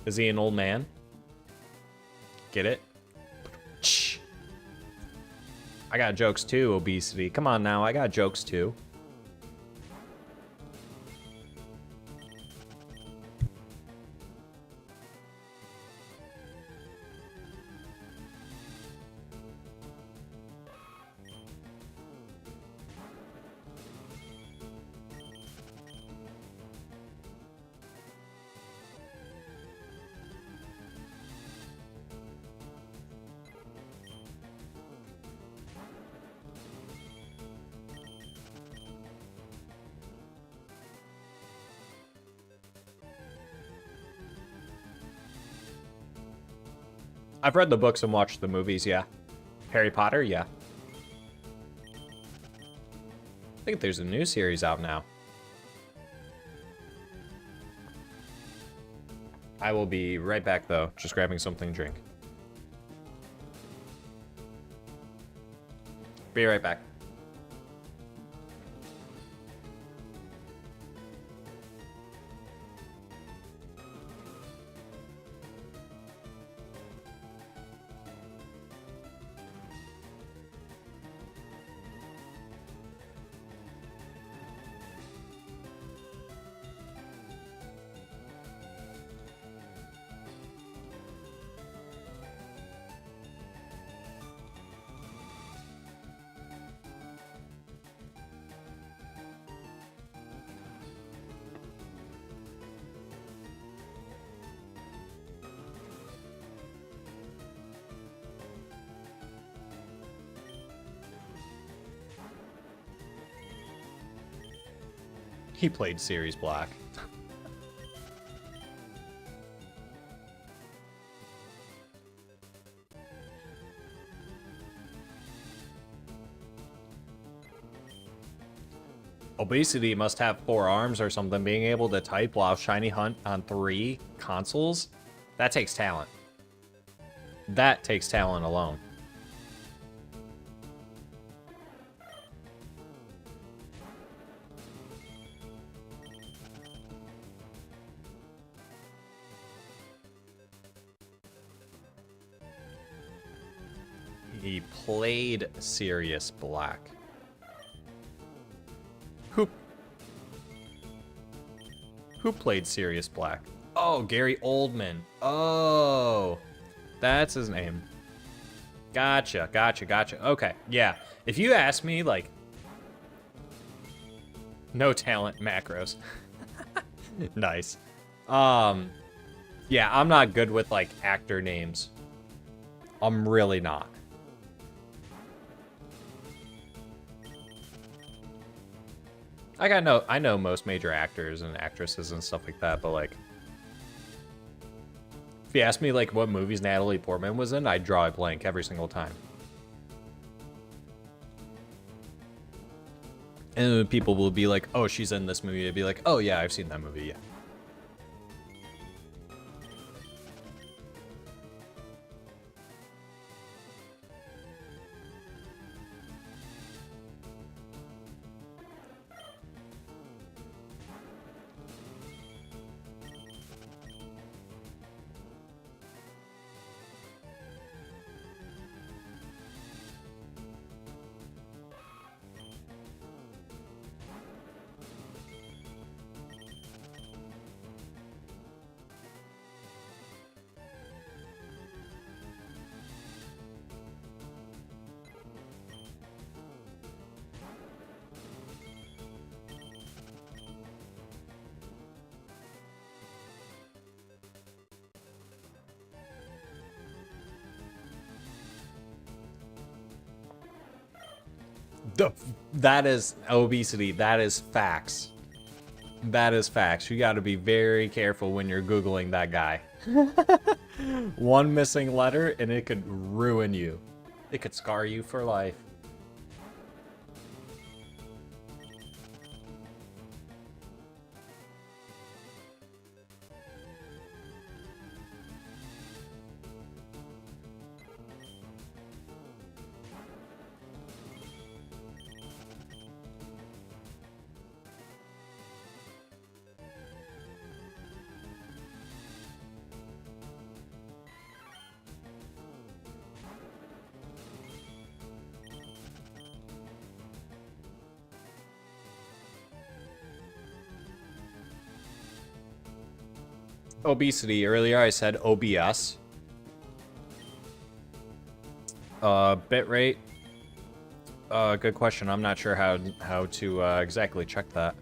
Is he an old man? Get it? I got jokes too, obesity. Come on now, I got jokes too. I've read the books and watched the movies, yeah. Harry Potter, yeah. I think there's a new series out now. I will be right back, though. Just grabbing something to drink. Be right back. He played Series Black. Obesity must have 4 arms or something. Being able to type while Shiny Hunt on 3 consoles, that takes talent. That takes talent alone. He played Sirius Black. Who played Sirius Black? Oh, Gary Oldman. Oh, that's his name. Gotcha. Okay, yeah. If you ask me, like, no talent macros. Nice. Yeah, I'm not good with, like, actor names. I'm really not. Like, I know most major actors and actresses and stuff like that, but, like, if you ask me, like, what movies Natalie Portman was in, I'd draw a blank every single time. And people will be like, oh, she's in this movie. I'd be like, oh, yeah, I've seen that movie, yeah. That is obesity. That is facts. That is facts. You got to be very careful when you're Googling that guy. One missing letter and it could ruin you. It could scar you for life. Obesity. Earlier I said OBS. Bitrate. Good question. I'm not sure how to exactly check that.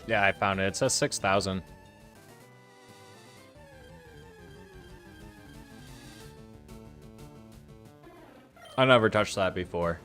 Yeah, I found it. It says 6,000. I never touched that before.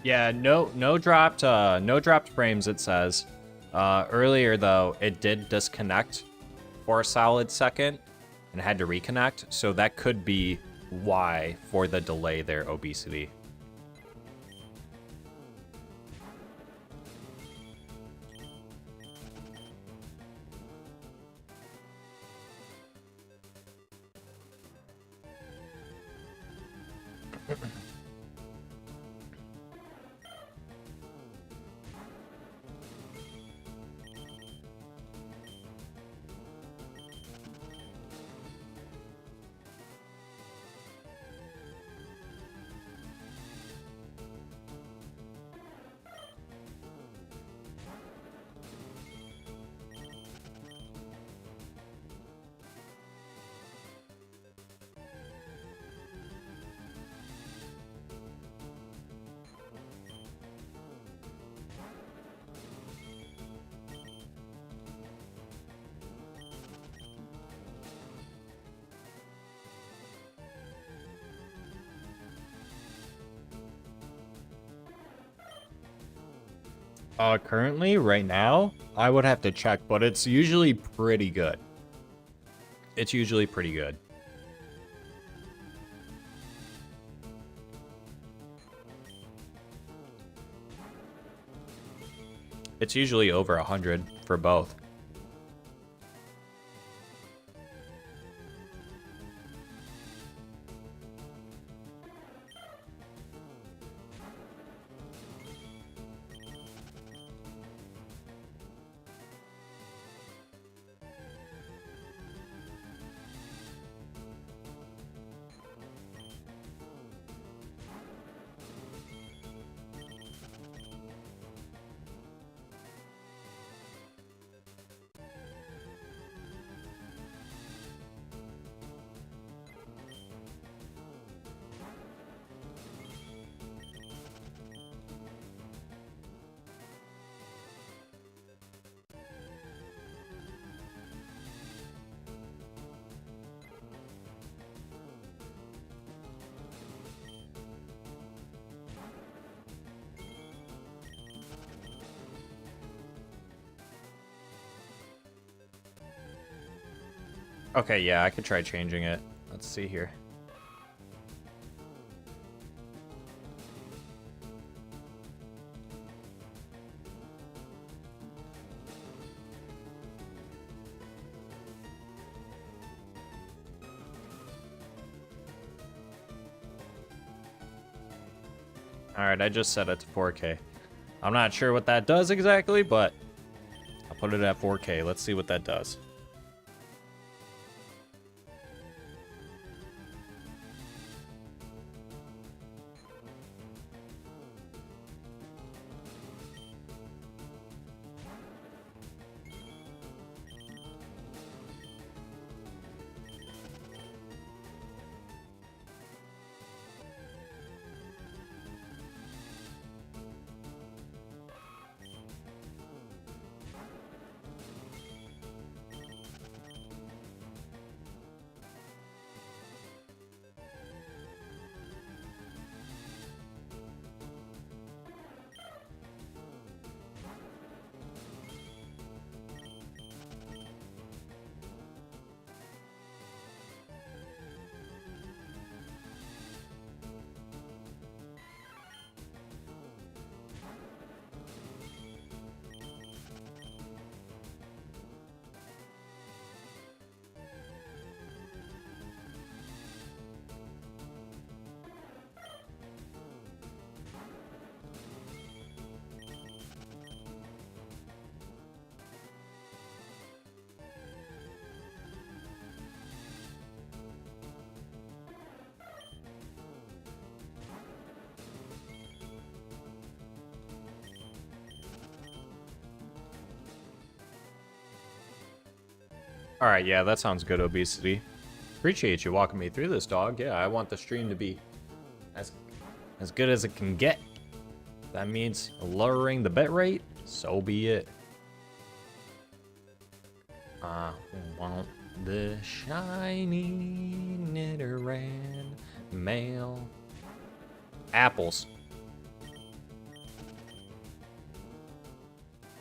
Yeah, no dropped frames, it says. Earlier though, it did disconnect for a solid second and had to reconnect, so that could be why for the delay there, Obesity. Currently, right now, I would have to check, but it's usually pretty good. It's usually pretty good. It's usually over 100 for both. Okay, yeah, I could try changing it. Let's see here. Alright, I just set it to 4K. I'm not sure what that does exactly, but I'll put it at 4K. Let's see what that does. Alright, yeah, that sounds good, Obesity. Appreciate you walking me through this, dog. Yeah, I want the stream to be as good as it can get. That means lowering the bitrate, so be it. I want the shiny Nidoran mail. Apples.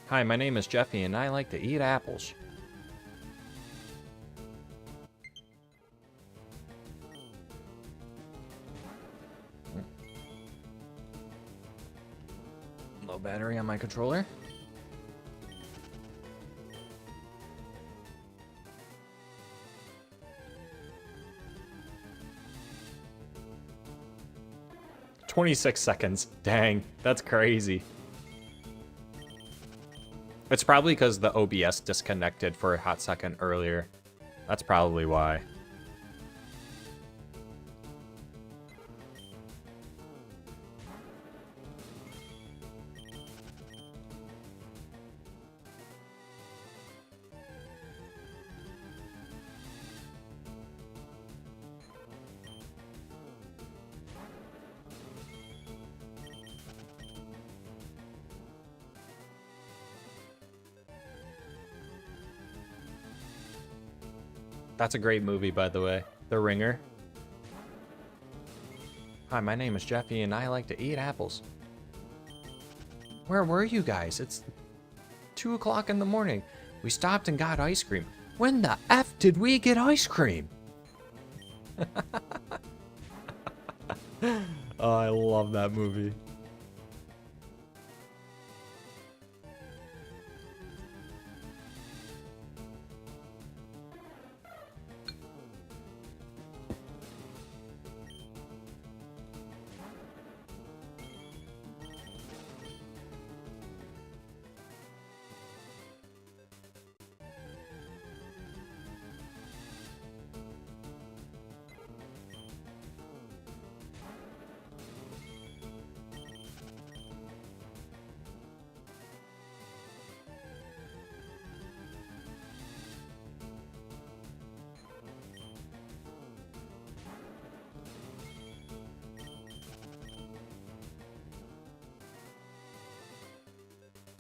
Hi, my name is Jeffy, and I like to eat apples. Low battery on my controller. "26 seconds. Dang, that's crazy. It's probably because the OBS disconnected for a hot second earlier. That's probably why. That's a great movie, by the way. The Ringer. Hi, my name is Jeffy, and I like to eat apples. Where were you guys? It's 2 o'clock in the morning. We stopped and got ice cream. When the F did we get ice cream? Oh, I love that movie.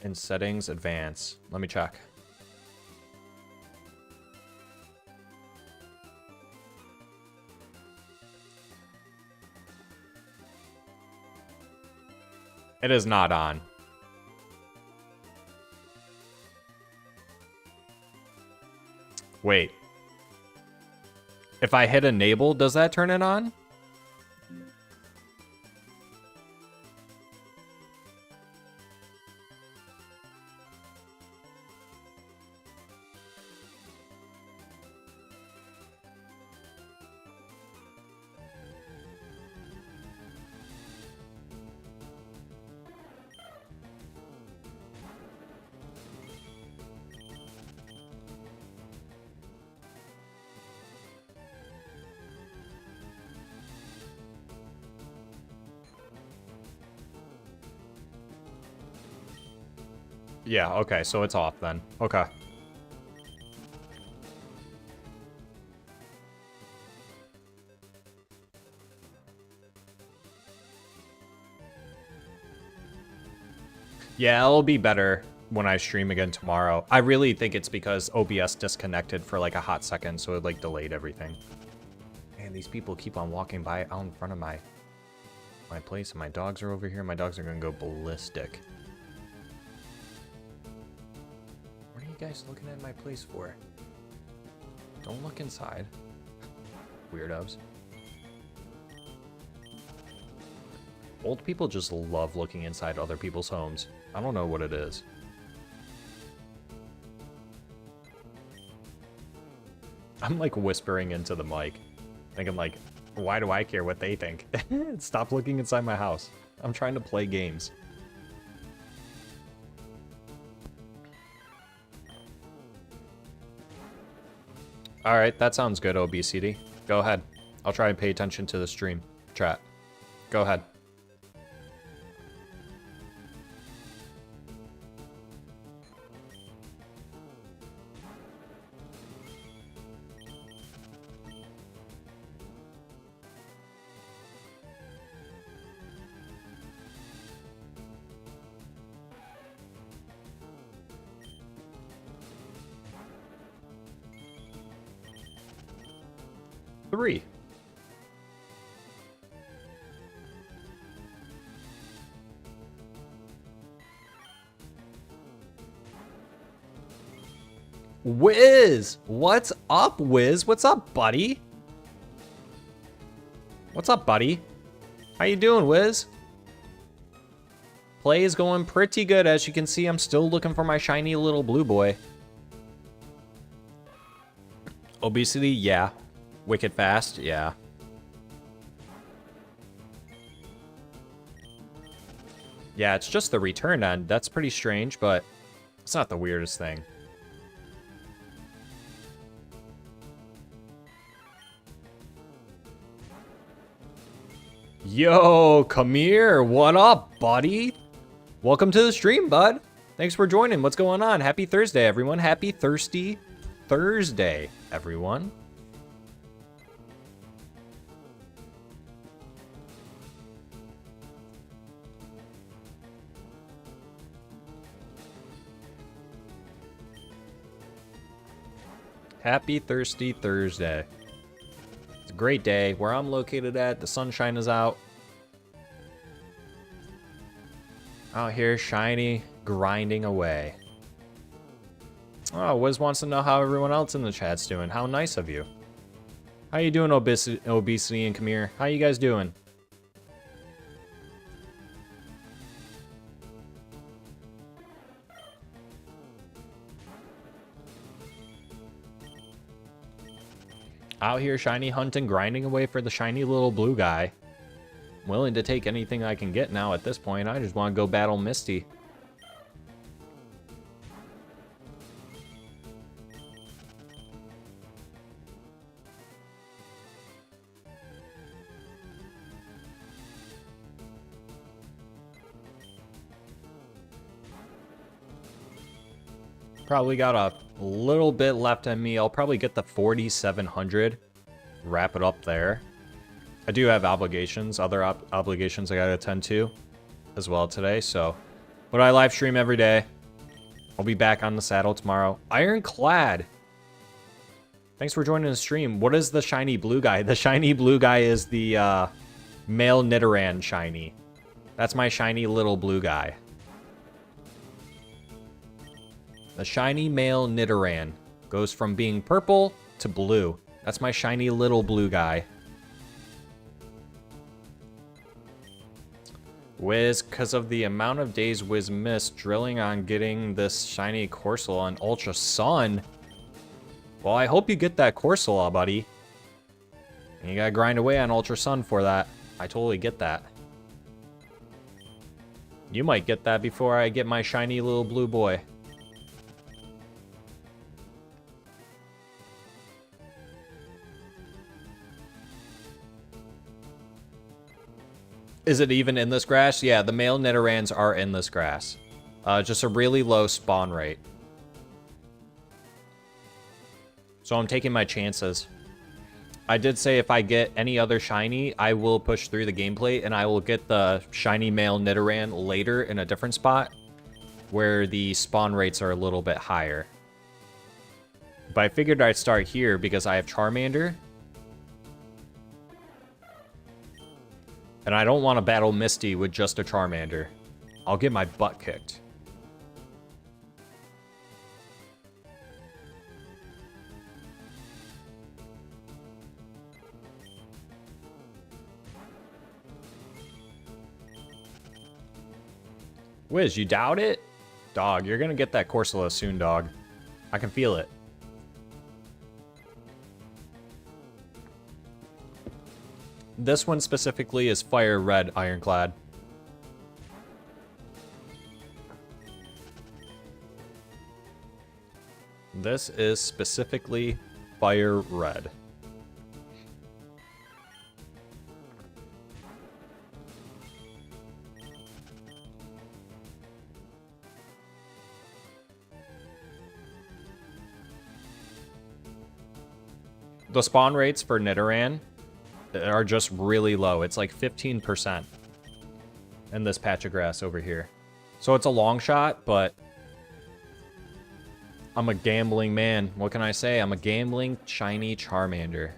In settings, advance. Let me check. It is not on. Wait. If I hit enable, does that turn it on? Yeah, okay, so it's off then. Okay. Yeah, it'll be better when I stream again tomorrow. I really think it's because OBS disconnected for like a hot second, so it like delayed everything. Man, these people keep on walking by out in front of my place, and my dogs are over here. My dogs are gonna go ballistic. What are you guys looking at my place for? Don't look inside. Weirdos. Old people just love looking inside other people's homes. I don't know what it is. I'm like whispering into the mic. Thinking like, why do I care what they think? Stop looking inside my house. I'm trying to play games. Alright, that sounds good, obesity. Go ahead. I'll try and pay attention to the stream. Chat. Go ahead. Three. Wiz! What's up, Wiz? What's up, buddy? What's up, buddy? How you doing, Wiz? Play is going pretty good. As you can see, I'm still looking for my shiny little blue boy. Obesity, yeah. Wicked fast, yeah. Yeah, it's just the return end. That's pretty strange, but it's not the weirdest thing. Yo, come here. What up, buddy? Welcome to the stream, bud. Thanks for joining. What's going on? Happy Thursday, everyone. Happy Thirsty Thursday, everyone. Happy Thirsty Thursday. It's a great day. Where I'm located at, the sunshine is out. Out here, shiny, grinding away. Oh, Wiz wants to know how everyone else in the chat's doing. How nice of you. How you doing, Obesity and Kamir? How you guys doing? Out here shiny hunting, grinding away for the shiny little blue guy. I'm willing to take anything I can get now at this point. I just want to go battle Misty. Probably got a little bit left on me. I'll probably get the 4,700. Wrap it up there. I do have obligations, other obligations I gotta attend to as well today, so. But I live stream every day. I'll be back on the saddle tomorrow. Ironclad. Thanks for joining the stream. What is the shiny blue guy? The shiny blue guy is the male Nidoran shiny. That's my shiny little blue guy. The shiny male Nidoran goes from being purple to blue. That's my shiny little blue guy. Wiz, because of the amount of days Wiz missed drilling on getting this shiny Corsola on Ultra Sun. Well, I hope you get that Corsola, buddy. And you gotta grind away on Ultra Sun for that. I totally get that. You might get that before I get my shiny little blue boy. Is it even in this grass? Yeah, the male Nidorans are in this grass. Just a really low spawn rate. So I'm taking my chances. I did say if I get any other shiny, I will push through the gameplay, and I will get the shiny male Nidoran later in a different spot where the spawn rates are a little bit higher. But I figured I'd start here because I have Charmander. And I don't want to battle Misty with just a Charmander. I'll get my butt kicked. Wiz, you doubt it? Dog, you're gonna get that Corsola soon, dog. I can feel it. This one specifically is Fire Red Ironclad. This is specifically Fire Red. The spawn rates for Nidoran are just really low. It's like 15% in this patch of grass over here. So it's a long shot, but I'm a gambling man. What can I say? I'm a gambling shiny Charmander.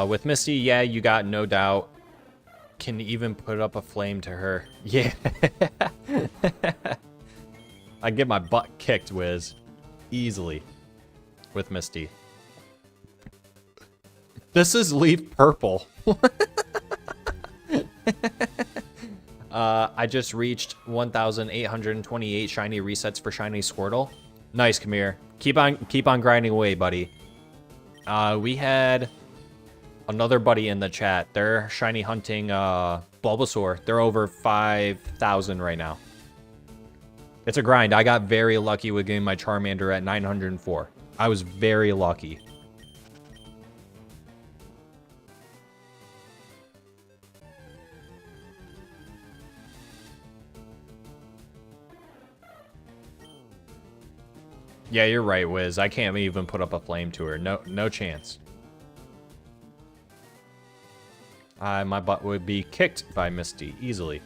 With Misty, yeah, you got no doubt. Can even put up a flame to her. Yeah. I get my butt kicked, Wiz. Easily. With Misty. This is Leaf Purple. I just reached 1,828 shiny resets for shiny Squirtle. Nice, Kamir. Keep on grinding away, buddy. We had another buddy in the chat. They're shiny hunting Bulbasaur. They're over 5,000 right now. It's a grind. I got very lucky with getting my Charmander at 904. I was very lucky. Yeah, you're right, Wiz. I can't even put up a flame to her. No chance. My butt would be kicked by Misty easily.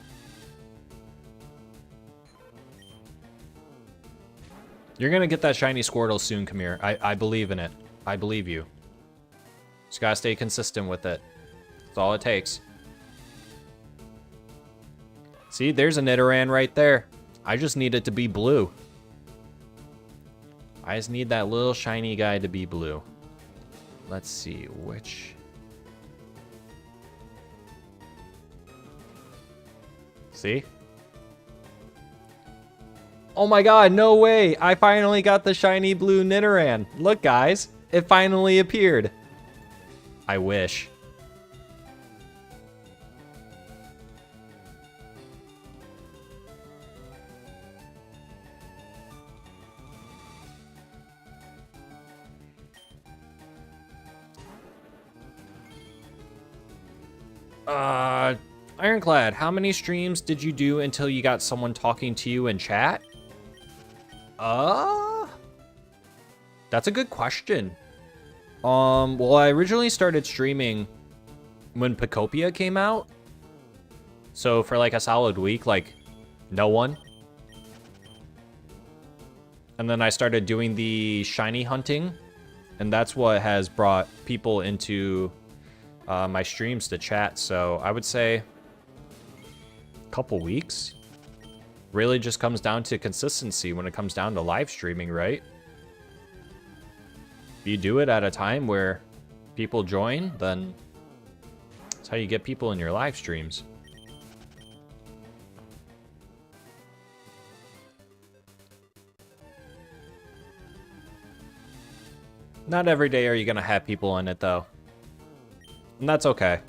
You're gonna get that shiny Squirtle soon, Kamir. I believe in it. I believe you. Just gotta stay consistent with it. That's all it takes. See, there's a Nidoran right there. I just need it to be blue. I just need that little shiny guy to be blue. Let's see, which... See? Oh my god, no way! I finally got the shiny blue Nidoran. Look, guys. It finally appeared. I wish. Ironclad, how many streams did you do until you got someone talking to you in chat? That's a good question. Well, I originally started streaming when Pokopia came out. So for like a solid week, like no one. And then I started doing the shiny hunting. And that's what has brought people into my streams to chat. So I would say a couple weeks. Really just comes down to consistency when it comes down to live streaming, right? If you do it at a time where people join, then that's how you get people in your live streams. Not every day are you gonna have people in it, though. And that's okay.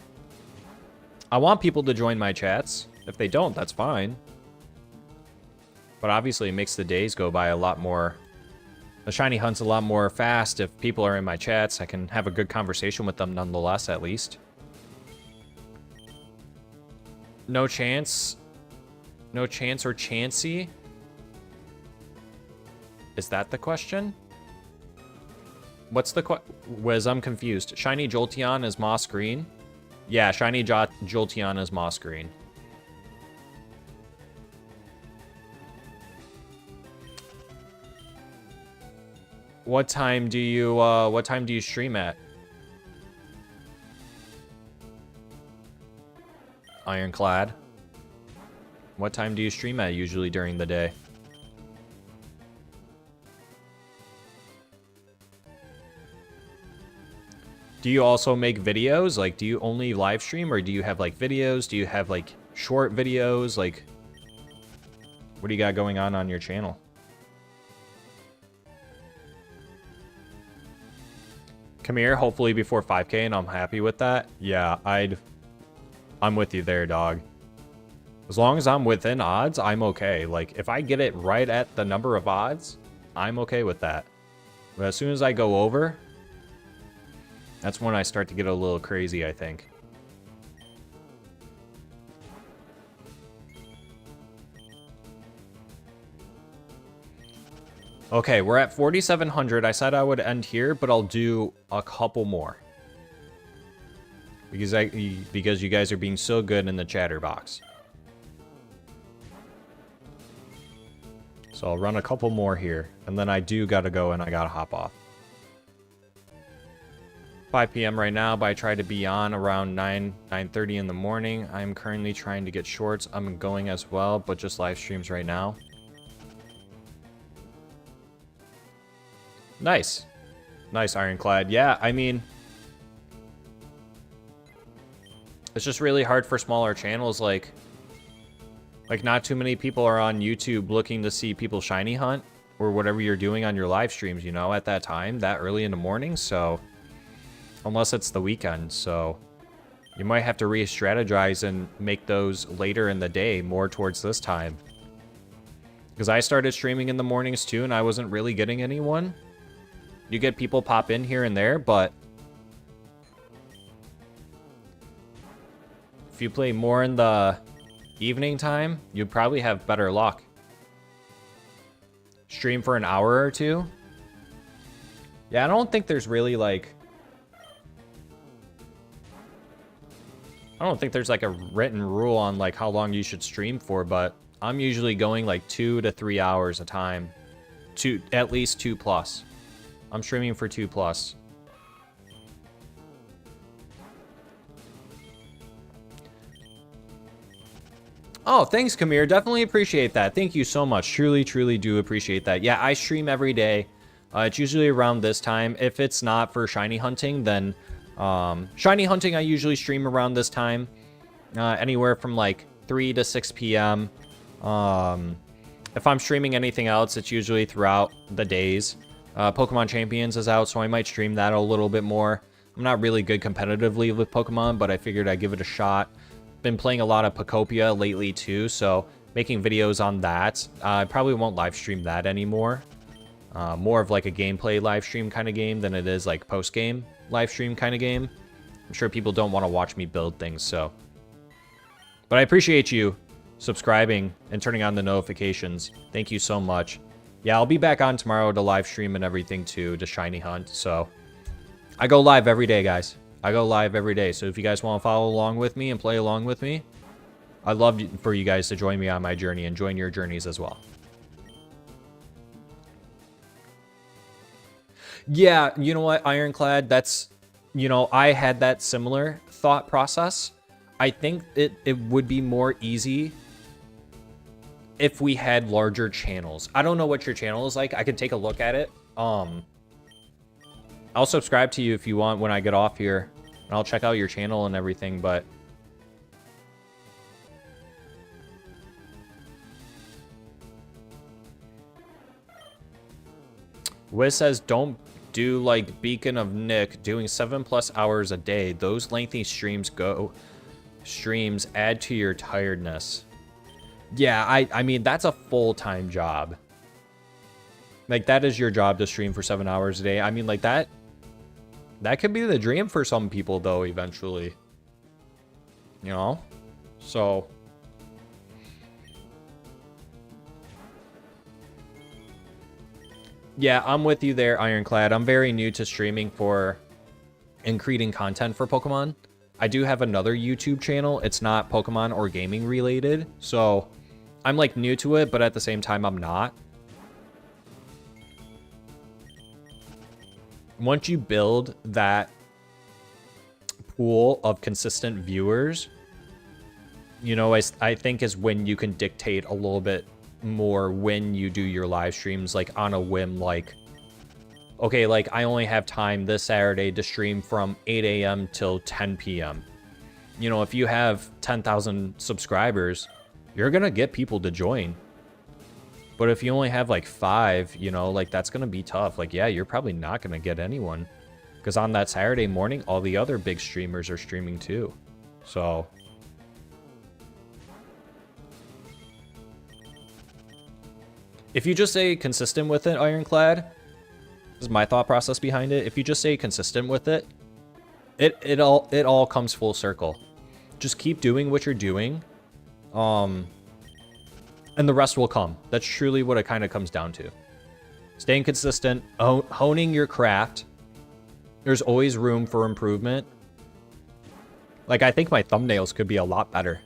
I want people to join my chats. If they don't, that's fine. But obviously it makes the days go by a lot more The shiny hunt's a lot more fast. If people are in my chats, I can have a good conversation with them nonetheless, at least. No chance. No chance or chancey? Is that the question? What's the Wiz, I'm confused. Shiny Jolteon is moss green? Yeah, shiny Jolteon is moss green. What time do you stream at? Ironclad. What time do you stream at usually during the day? Do you also make videos? Like, do you only live stream, or do you have like videos? Do you have like short videos? Like, what do you got going on your channel? Come here, hopefully before 5K, and I'm happy with that. Yeah, I'm with you there, dog. As long as I'm within odds, I'm okay. Like, if I get it right at the number of odds, I'm okay with that. But as soon as I go over, that's when I start to get a little crazy, I think. Okay, we're at 4,700. I said I would end here, but I'll do a couple more. Because you guys are being so good in the chatter box. So I'll run a couple more here, and then I do gotta go and I gotta hop off. 5 p.m. right now, but I try to be on around 9:30 in the morning. I'm currently trying to get shorts. I'm going as well, but just live streams right now. Nice. Nice, Ironclad. Yeah, I mean, it's just really hard for smaller channels. Like not too many people are on YouTube looking to see people shiny hunt or whatever you're doing on your live streams, you know, at that time, that early in the morning. So unless it's the weekend, so you might have to re-strategize and make those later in the day, more towards this time. Because I started streaming in the mornings too, and I wasn't really getting anyone. You get people pop in here and there, but if you play more in the evening time, you'd probably have better luck. Stream for an hour or two. Yeah, I don't think there's really like... I don't think there's like a written rule on like how long you should stream for, but I'm usually going like 2 to 3 hours a time. At least 2+. I'm streaming for 2+. Oh, thanks, Kamir. Definitely appreciate that. Thank you so much. Truly, truly do appreciate that. Yeah, I stream every day. It's usually around this time. If it's not for shiny hunting, then shiny hunting I usually stream around this time. Anywhere from like 3 to 6 p.m. If I'm streaming anything else, it's usually throughout the days. Pokemon Champions is out, so I might stream that a little bit more. I'm not really good competitively with Pokemon, but I figured I'd give it a shot. Been playing a lot of Pokopia lately too, so making videos on that. I probably won't live stream that anymore. More of like a gameplay live stream kind of game than it is like post-game live stream kind of game. I'm sure people don't want to watch me build things, so. But I appreciate you subscribing and turning on the notifications. Thank you so much. Yeah, I'll be back on tomorrow to live stream and everything too, to shiny hunt. So I go live every day, guys. I go live every day. So if you guys want to follow along with me and play along with me, I'd love for you guys to join me on my journey and join your journeys as well. Yeah, you know what, Ironclad, that's, you know, I had that similar thought process. I think it would be more easy if we had larger channels. I don't know what your channel is like. I could take a look at it. I'll subscribe to you if you want when I get off here. And I'll check out your channel and everything, but... Wiz says, don't do like Beacon of Nick, doing 7+ hours a day. Those lengthy streams add to your tiredness. Yeah, I mean, that's a full-time job. Like, that is your job to stream for 7 hours a day. I mean, like, that could be the dream for some people, though, eventually. You know? So... yeah, I'm with you there, Ironclad. I'm very new to streaming for and creating content for Pokemon. I do have another YouTube channel. It's not Pokemon or gaming related. So I'm like new to it, but at the same time, I'm not. Once you build that pool of consistent viewers, you know, I think is when you can dictate a little bit more when you do your live streams, like on a whim, like, okay, like I only have time this Saturday to stream from 8 a.m. till 10 p.m. You know, if you have 10,000 subscribers, you're gonna get people to join. But if you only have like 5, you know, like that's gonna be tough. Like, yeah, you're probably not gonna get anyone, because on that Saturday morning, all the other big streamers are streaming too. So if you just stay consistent with it, Ironclad, this is my thought process behind it. If you just stay consistent with it, it all comes full circle. Just keep doing what you're doing, and the rest will come. That's truly what it kind of comes down to. Staying consistent, honing your craft. There's always room for improvement. Like, I think my thumbnails could be a lot better,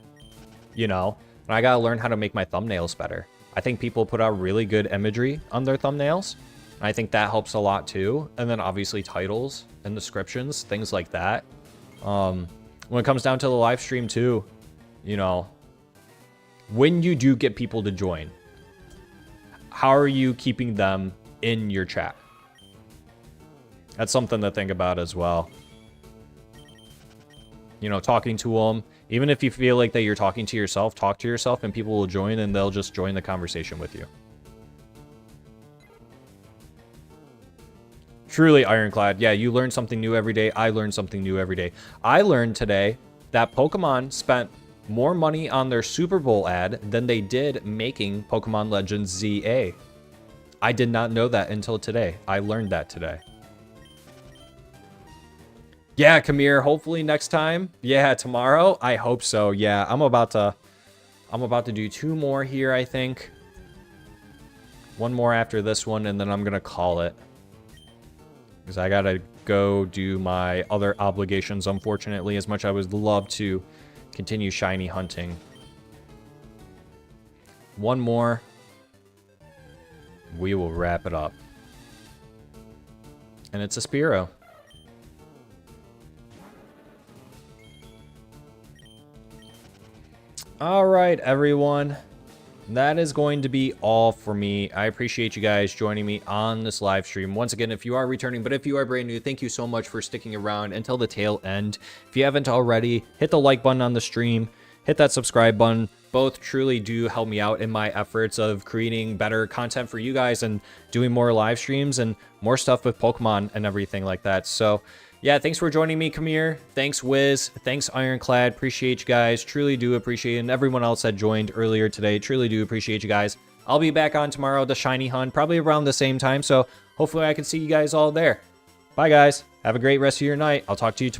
you know? And I gotta learn how to make my thumbnails better. I think people put out really good imagery on their thumbnails. And I think that helps a lot too. And then obviously titles and descriptions, things like that. When it comes down to the live stream too, you know, when you do get people to join, how are you keeping them in your chat? That's something to think about as well. You know, talking to them. Even if you feel like that you're talking to yourself, talk to yourself and people will join and they'll just join the conversation with you. Truly, Ironclad. Yeah, you learn something new every day. I learn something new every day. I learned today that Pokemon spent more money on their Super Bowl ad than they did making Pokemon Legends ZA. I did not know that until today. I learned that today. Yeah, Kamir, hopefully next time. Yeah, tomorrow. I hope so. Yeah, I'm about to do 2 more here, I think. 1 more after this one, and then I'm gonna call it. Because I gotta go do my other obligations, unfortunately, as much as I would love to continue shiny hunting. 1 more. We will wrap it up. And it's a Spearow. All right, everyone. That is going to be all for me. I appreciate you guys joining me on this live stream. Once again, if you are returning, but if you are brand new, thank you so much for sticking around until the tail end. If you haven't already, hit the like button on the stream, hit that subscribe button. Both truly do help me out in my efforts of creating better content for you guys and doing more live streams and more stuff with Pokemon and everything like that. So yeah, thanks for joining me, Kamir. Thanks, Wiz. Thanks, Ironclad. Appreciate you guys. Truly do appreciate it. And everyone else that joined earlier today, truly do appreciate you guys. I'll be back on tomorrow to Shiny Hunt, probably around the same time. So hopefully I can see you guys all there. Bye, guys. Have a great rest of your night. I'll talk to you tomorrow.